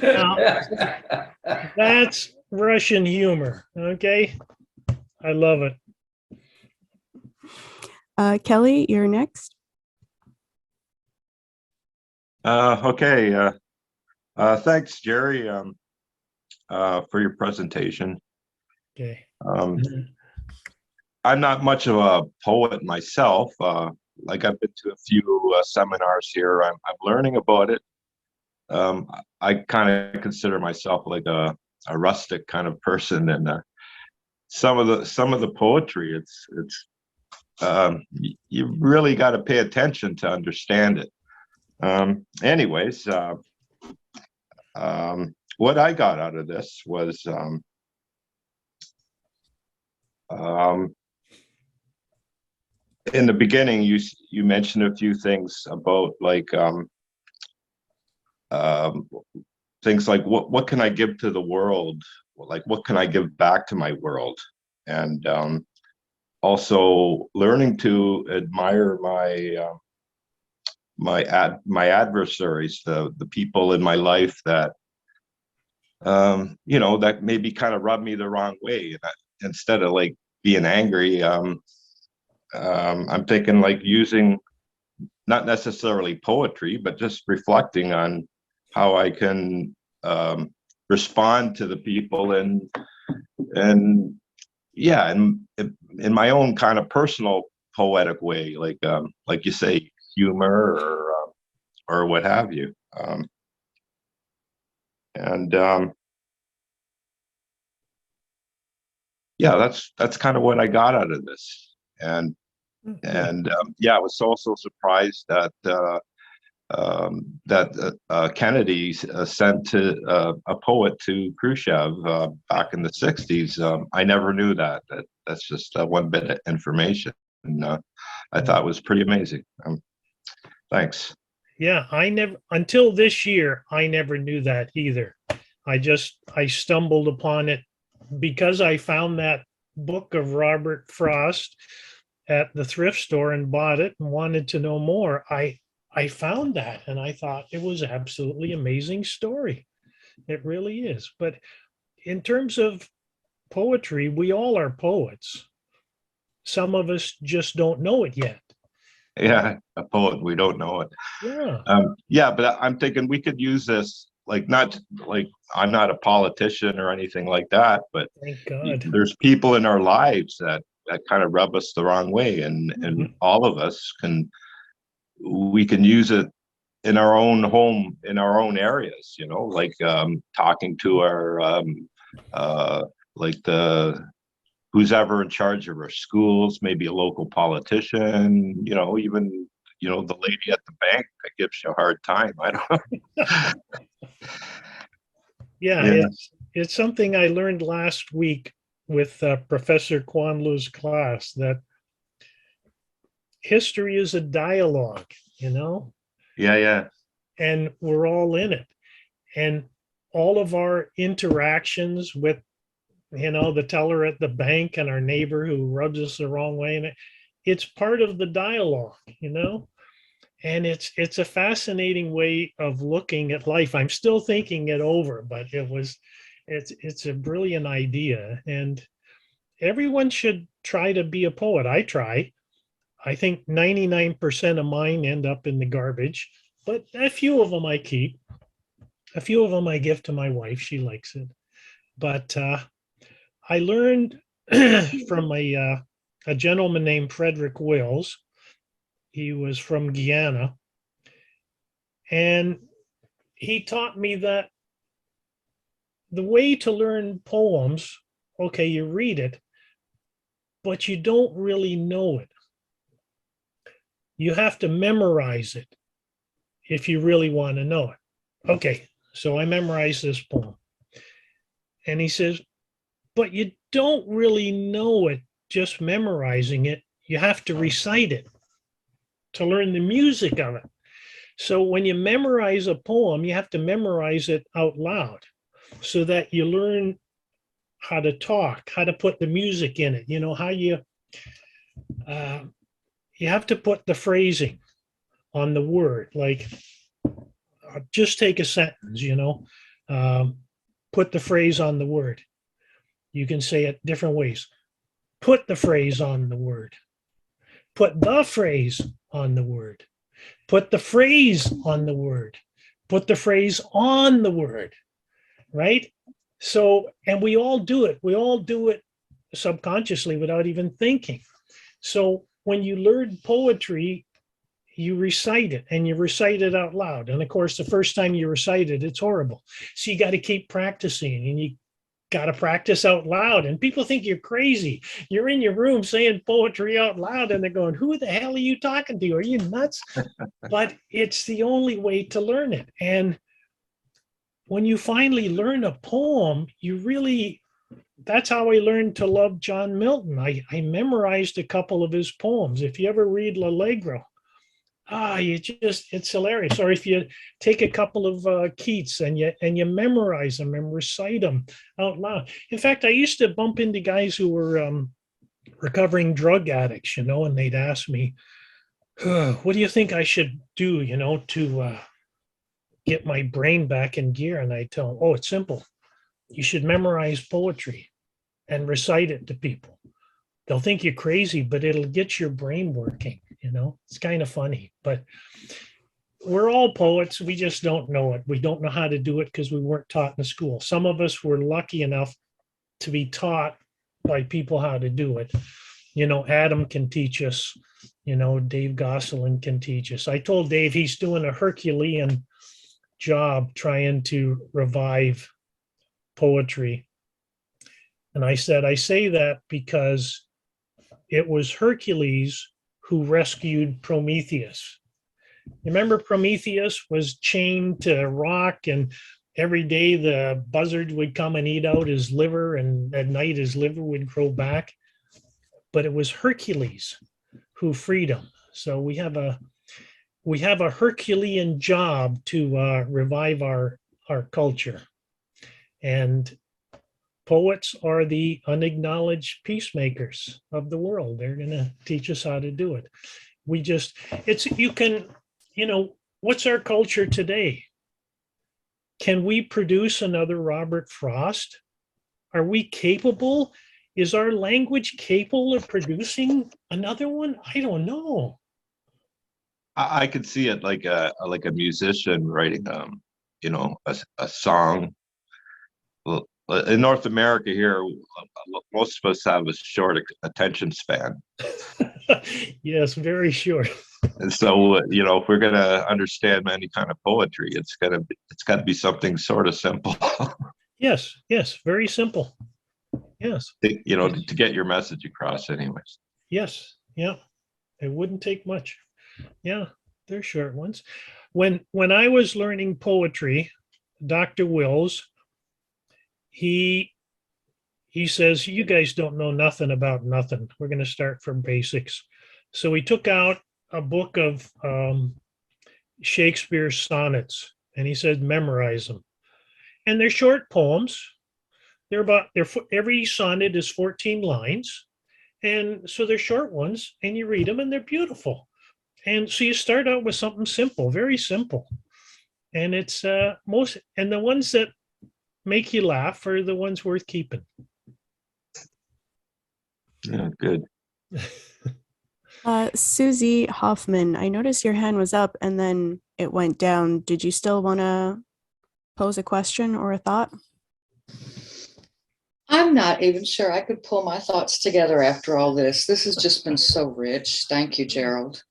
Now, that's Russian humor. Okay. I love it. Kelly, you're next. Okay. Thanks, Jerry, for your presentation. Okay. I'm not much of a poet myself. Like I've been to a few seminars here. I'm learning about it. I kind of consider myself like a rustic kind of person, and some of the poetry, it's you really got to pay attention to understand it. Anyways, what I got out of this was in the beginning, you mentioned a few things about like things like what can I give to the world? Like what can I give back to my world? And also learning to admire my adversaries, the people in my life that you know, that maybe kind of rub me the wrong way. And instead of like being angry, I'm thinking like using not necessarily poetry, but just reflecting on how I can respond to the people and yeah, and in my own kind of personal poetic way, like you say, humor or what have you. And yeah, that's kind of what I got out of this. And yeah, I was also surprised that Kennedy sent a poet to Khrushchev back in the 60s. I never knew that. That's just one bit of information, and I thought it was pretty amazing. Thanks. Yeah, until this year, I never knew that either. I stumbled upon it because I found that book of Robert Frost at the thrift store and bought it and wanted to know more. I found that and I thought it was an absolutely amazing story. It really is. But in terms of poetry, we all are poets. Some of us just don't know it yet. Yeah, a poet, we don't know it. Yeah. Yeah, but I'm thinking we could use this, like, not like I'm not a politician or anything like that, but Thank God. there's people in our lives that kind of rub us the wrong way, and all of us we can use it in our own home, in our own areas, you know, like talking to our like who's ever in charge of our schools, maybe a local politician, you know, even, you know, the lady at the bank that gives you a hard time. I don't know. Yeah. It's something I learned last week with Professor Kwan Lu's class, that history is a dialogue, you know? Yeah. And we're all in it. And all of our interactions with, you know, the teller at the bank and our neighbor who rubs us the wrong way, and it's part of the dialogue, you know? And it's a fascinating way of looking at life. I'm still thinking it over, but it's a brilliant idea. And everyone should try to be a poet. I try. I think 99% of mine end up in the garbage. but a few of them I keep. A few of them I give to my wife. She likes it. But I learned from a gentleman named Frederick Wills. He was from Guyana. And he taught me that the way to learn poems, okay, you read it, but you don't really know it. You have to memorize it if you really want to know it. Okay, so I memorized this poem. And he says, but you don't really know it just memorizing it. You have to recite it to learn the music of it. So when you memorize a poem, you have to memorize it out loud so that you learn how to talk, how to put the music in it, how you have to put the phrasing on the word. Like, just take a sentence, put the phrase on the word. You can say it different ways. Put the phrase on the word. Put the phrase on the word. Put the phrase on the word. Put the phrase on the word, right? So, and we all do it. We all do it subconsciously without even thinking. So when you learn poetry, you recite it and you recite it out loud. And of course, the first time you recite it, it's horrible. So you got to keep practicing, and you got to practice out loud. And people think you're crazy. You're in your room saying poetry out loud and they're going, who the hell are you talking to? Are you nuts? But it's the only way to learn it. And when you finally learn a poem, that's how I learned to love John Milton. I memorized a couple of his poems. If you ever read L'Allegro, it's hilarious. Or if you take a couple of Keats and you memorize them and recite them out loud. In fact, I used to bump into guys who were recovering drug addicts, and they'd ask me, what do you think I should do, to get my brain back in gear? And I tell them, oh, it's simple. You should memorize poetry and recite it to people. They'll think you're crazy, but it'll get your brain working. It's kind of funny, but we're all poets. We just don't know it. We don't know how to do it because we weren't taught in school. Some of us were lucky enough to be taught by people how to do it. Adam can teach us, Dave Gosselin can teach us. I told Dave he's doing a Herculean job trying to revive poetry. And I said, I say that because it was Hercules who rescued Prometheus. Remember, Prometheus was chained to a rock, and every day the buzzard would come and eat out his liver, and at night his liver would grow back. But it was Hercules who freed him. So we have a Herculean job to revive our culture. And poets are the unacknowledged peacemakers of the world. They're going to teach us how to do it. What's our culture today? Can we produce another Robert Frost? Are we capable? Is our language capable of producing another one? I don't know. I could see it like a musician writing, a song. Well, in North America here, most of us have a short attention span. Yes, very short. And so, if we're going to understand any kind of poetry, it's got to be something sort of simple. Yes, very simple. Yes. To get your message across anyways. Yes, yeah. It wouldn't take much. Yeah, they're short ones. When I was learning poetry, Dr. Wills, he says, you guys don't know nothing about nothing. We're going to start from basics. So he took out a book of Shakespeare's sonnets, and he said, memorize them. And they're short poems. Every sonnet is 14 lines. And so they're short ones, and you read them and they're beautiful. And so you start out with something simple, very simple. And it's the ones that make you laugh are the ones worth keeping. Yeah, good. Susie Hoffman, I noticed your hand was up and then it went down. Did you still want to pose a question or a thought? I'm not even sure I could pull my thoughts together after all this. This has just been so rich. Thank you, Gerald.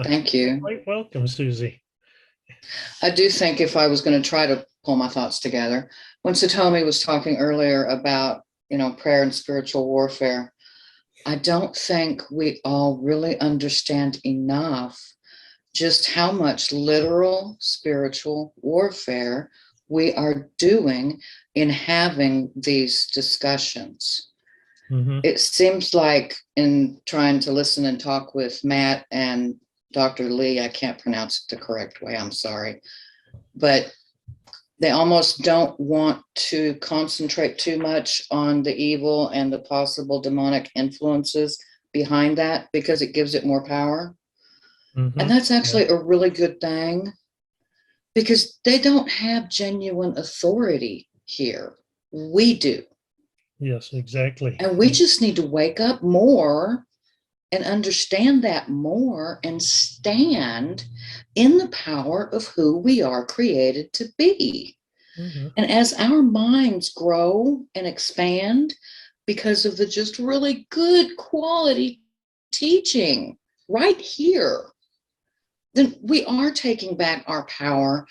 Thank you. Quite welcome, Susie. I do think if I was going to try to pull my thoughts together, when Satomi was talking earlier about, prayer and spiritual warfare, I don't think we all really understand enough just how much literal spiritual warfare we are doing in having these discussions. Mhm. It seems like in trying to listen and talk with Matt and Dr. Lee, I can't pronounce it the correct way, I'm sorry, but they almost don't want to concentrate too much on the evil and the possible demonic influences behind that because it gives it more power. Mhm. And that's actually a really good thing because they don't have genuine authority here. We do. Yes, exactly. And we just need to wake up more and understand that more and stand in the power of who we are created to be. Mhm. And as our minds grow and expand because of the just really good quality teaching right here, then we are taking back our power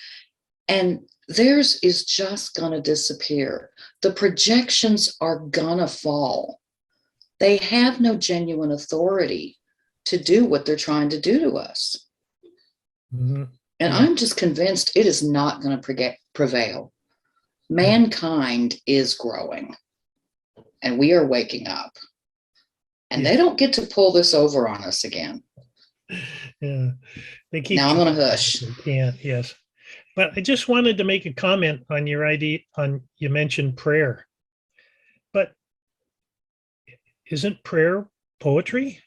and theirs is just going to disappear. The projections are going to fall. They have no genuine authority to do what they're trying to do to us. Mhm. And Yeah. I'm just convinced it is not going to prevail. Mankind is growing and we are waking up. And Yeah. they don't get to pull this over on us again. Yeah. They keep Now I'm going to trying, hush. but they can't, yes. But I just wanted to make a comment on your idea you mentioned prayer. But isn't prayer poetry?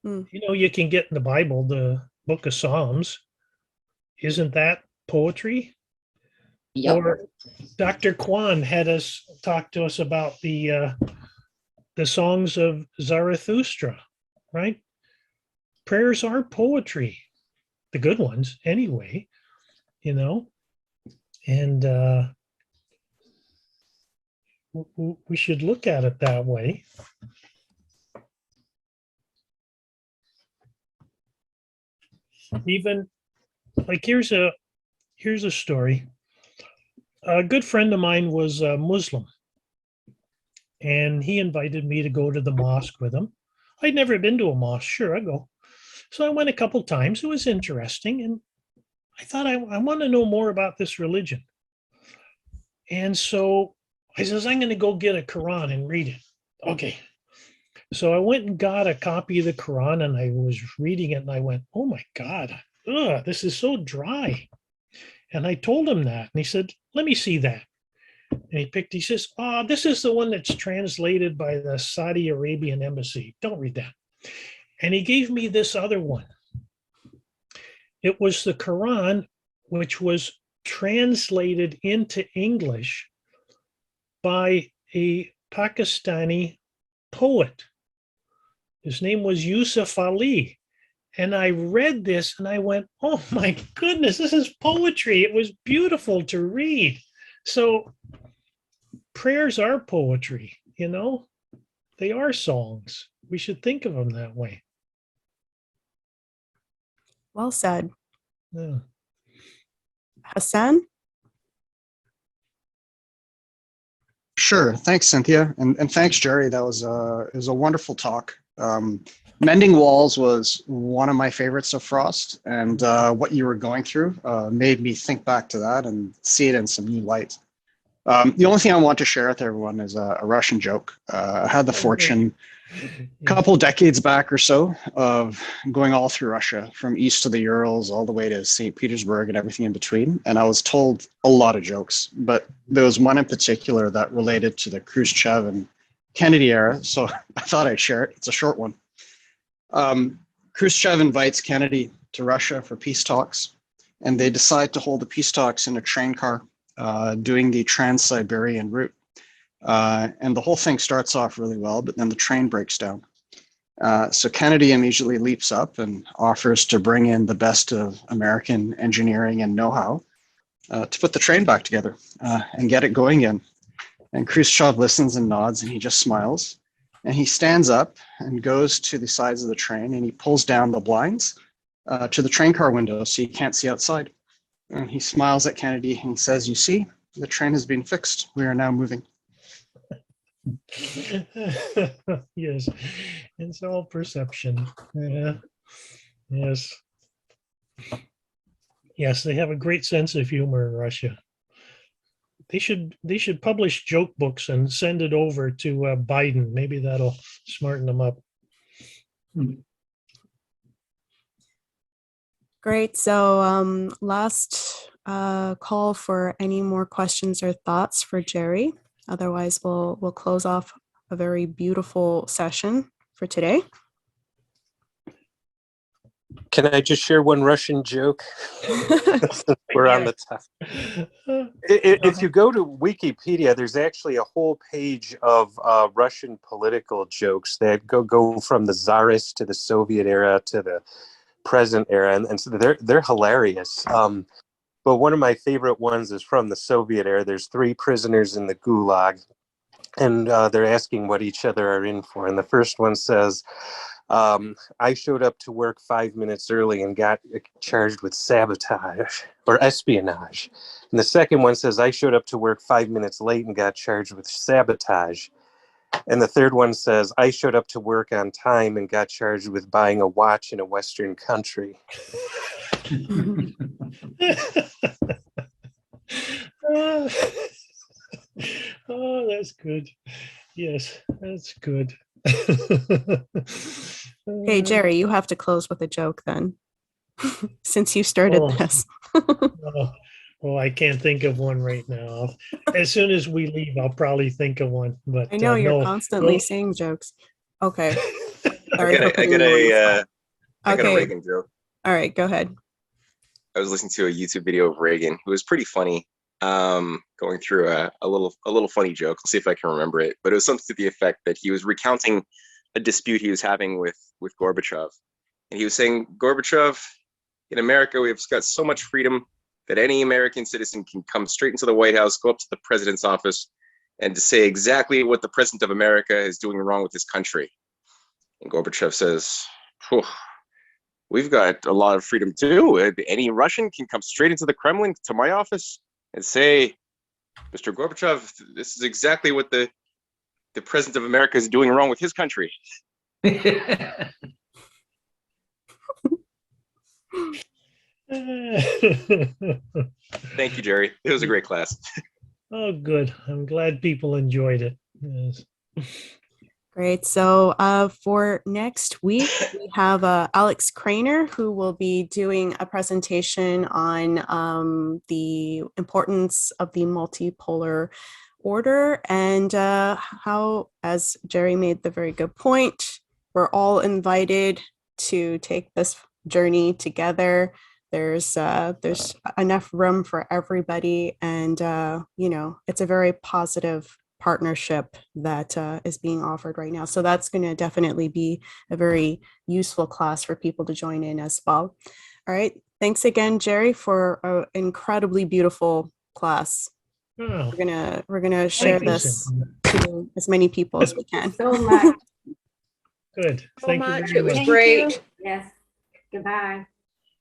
Hmm. You can get in the Bible, the book of Psalms. Isn't that poetry? Yep. Or Dr. Kwan had us talk to us about the songs of Zarathustra, right? Prayers are poetry, the good ones anyway, and we should look at it that way. Even like here's a story. A good friend of mine was a Muslim, and he invited me to go to the mosque with him. I'd never been to a mosque. Sure, I go. So I went a couple times. It was interesting, and I thought I want to know more about this religion. And so I says, I'm going to go get a Quran and read it. Okay. So I went and got a copy of the Quran, and I was reading it, and I went, oh my God, this is so dry. And I told him that, and he said, let me see that. And he says, oh, this is the one that's translated by the Saudi Arabian embassy. Don't read that. And he gave me this other one. It was the Quran, which was translated into English by a Pakistani poet. His name was Yusuf Ali. And I read this and I went, oh my goodness, this is poetry. It was beautiful to read. So prayers are poetry, they are songs. We should think of them that way. Well said. Yeah. Hassan? Sure. Thanks, Cynthia. And thanks, Jerry. That was it was a wonderful talk. Mending Walls was one of my favorites of Frost, and what you were going through made me think back to that and see it in some new light. The only thing I want to share with everyone is a Russian joke. I had the fortune a couple decades back or so of going all through Russia, from east to the Urals, all the way to St. Petersburg and everything in between. And I was told a lot of jokes, but there was one in particular that related to the Khrushchev and Kennedy era. So I thought I'd share it. It's a short one. Khrushchev invites Kennedy to Russia for peace talks, and they decide to hold the peace talks in a train car doing the Trans-Siberian route. And the whole thing starts off really well, but then the train breaks down. So Kennedy immediately leaps up and offers to bring in the best of American engineering and know-how to put the train back together and get it going again. And Khrushchev listens and nods, and he just smiles. And he stands up and goes to the sides of the train, and he pulls down the blinds to the train car window so you can't see outside. And he smiles at Kennedy and he says, "You see, the train has been fixed. We are now moving." Yes, it's all perception. Yeah. Yes. Yes, they have a great sense of humor in Russia. They should publish joke books and send it over to Biden. Maybe that'll smarten them up. Great. So last call for any more questions or thoughts for Jerry. Otherwise, we'll close off a very beautiful session for today. Can I just share one Russian joke? We're on the topic. If you go to Wikipedia, there's actually a whole page of Russian political jokes that go from the Tsarist to the Soviet era to the present era, and so they're hilarious. But one of my favorite ones is from the Soviet era. There's 3 prisoners in the Gulag, and they're asking what each other are in for. And the first one says, "I showed up to work 5 minutes early and got charged with sabotage or espionage." And the second one says, "I showed up to work 5 minutes late and got charged with sabotage." And the third one says, "I showed up to work on time and got charged with buying a watch in a Western country." Oh, that's good. Yes, that's good. Hey, Jerry, you have to close with a joke then, since you started this. Oh, I can't think of one right now. As soon as we leave, I'll probably think of one. But I know you're no, constantly no. saying jokes. Okay. I got a Reagan joke. All right, go ahead. I was listening to a YouTube video of Reagan, who was pretty funny, going through a little funny joke. I'll see if I can remember it, but it was something to the effect that he was recounting a dispute he was having with Gorbachev, and he was saying, "Gorbachev, in America, we've got so much freedom that any American citizen can come straight into the White House, go up to the president's office, and to say exactly what the president of America is doing wrong with his country." And Gorbachev says, "We've got a lot of freedom too. Any Russian can come straight into the Kremlin to my office and say, 'Mr. Gorbachev, this is exactly what the president of America is doing wrong with his country.'" Thank you, Jerry. It was a great class. Oh, good. I'm glad people enjoyed it. Yes. Great. So for next week, we have Alex Craner, who will be doing a presentation on the importance of the multipolar order and how, as Jerry made the very good point, we're all invited to take this journey together. There's enough room for everybody, and it's a very positive partnership that is being offered right now. So that's going to definitely be a very useful class for people to join in as well. All right. Thanks again, Jerry, for an incredibly beautiful class. Oh, We're gonna share this to as many people as we can. So much. good. Thank you much. very It was much. great. Yes. Goodbye.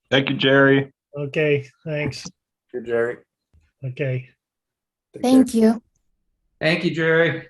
Thank you, Jerry. Okay, thanks. Good, Jerry. Okay. Thank you. Thank you, Jerry.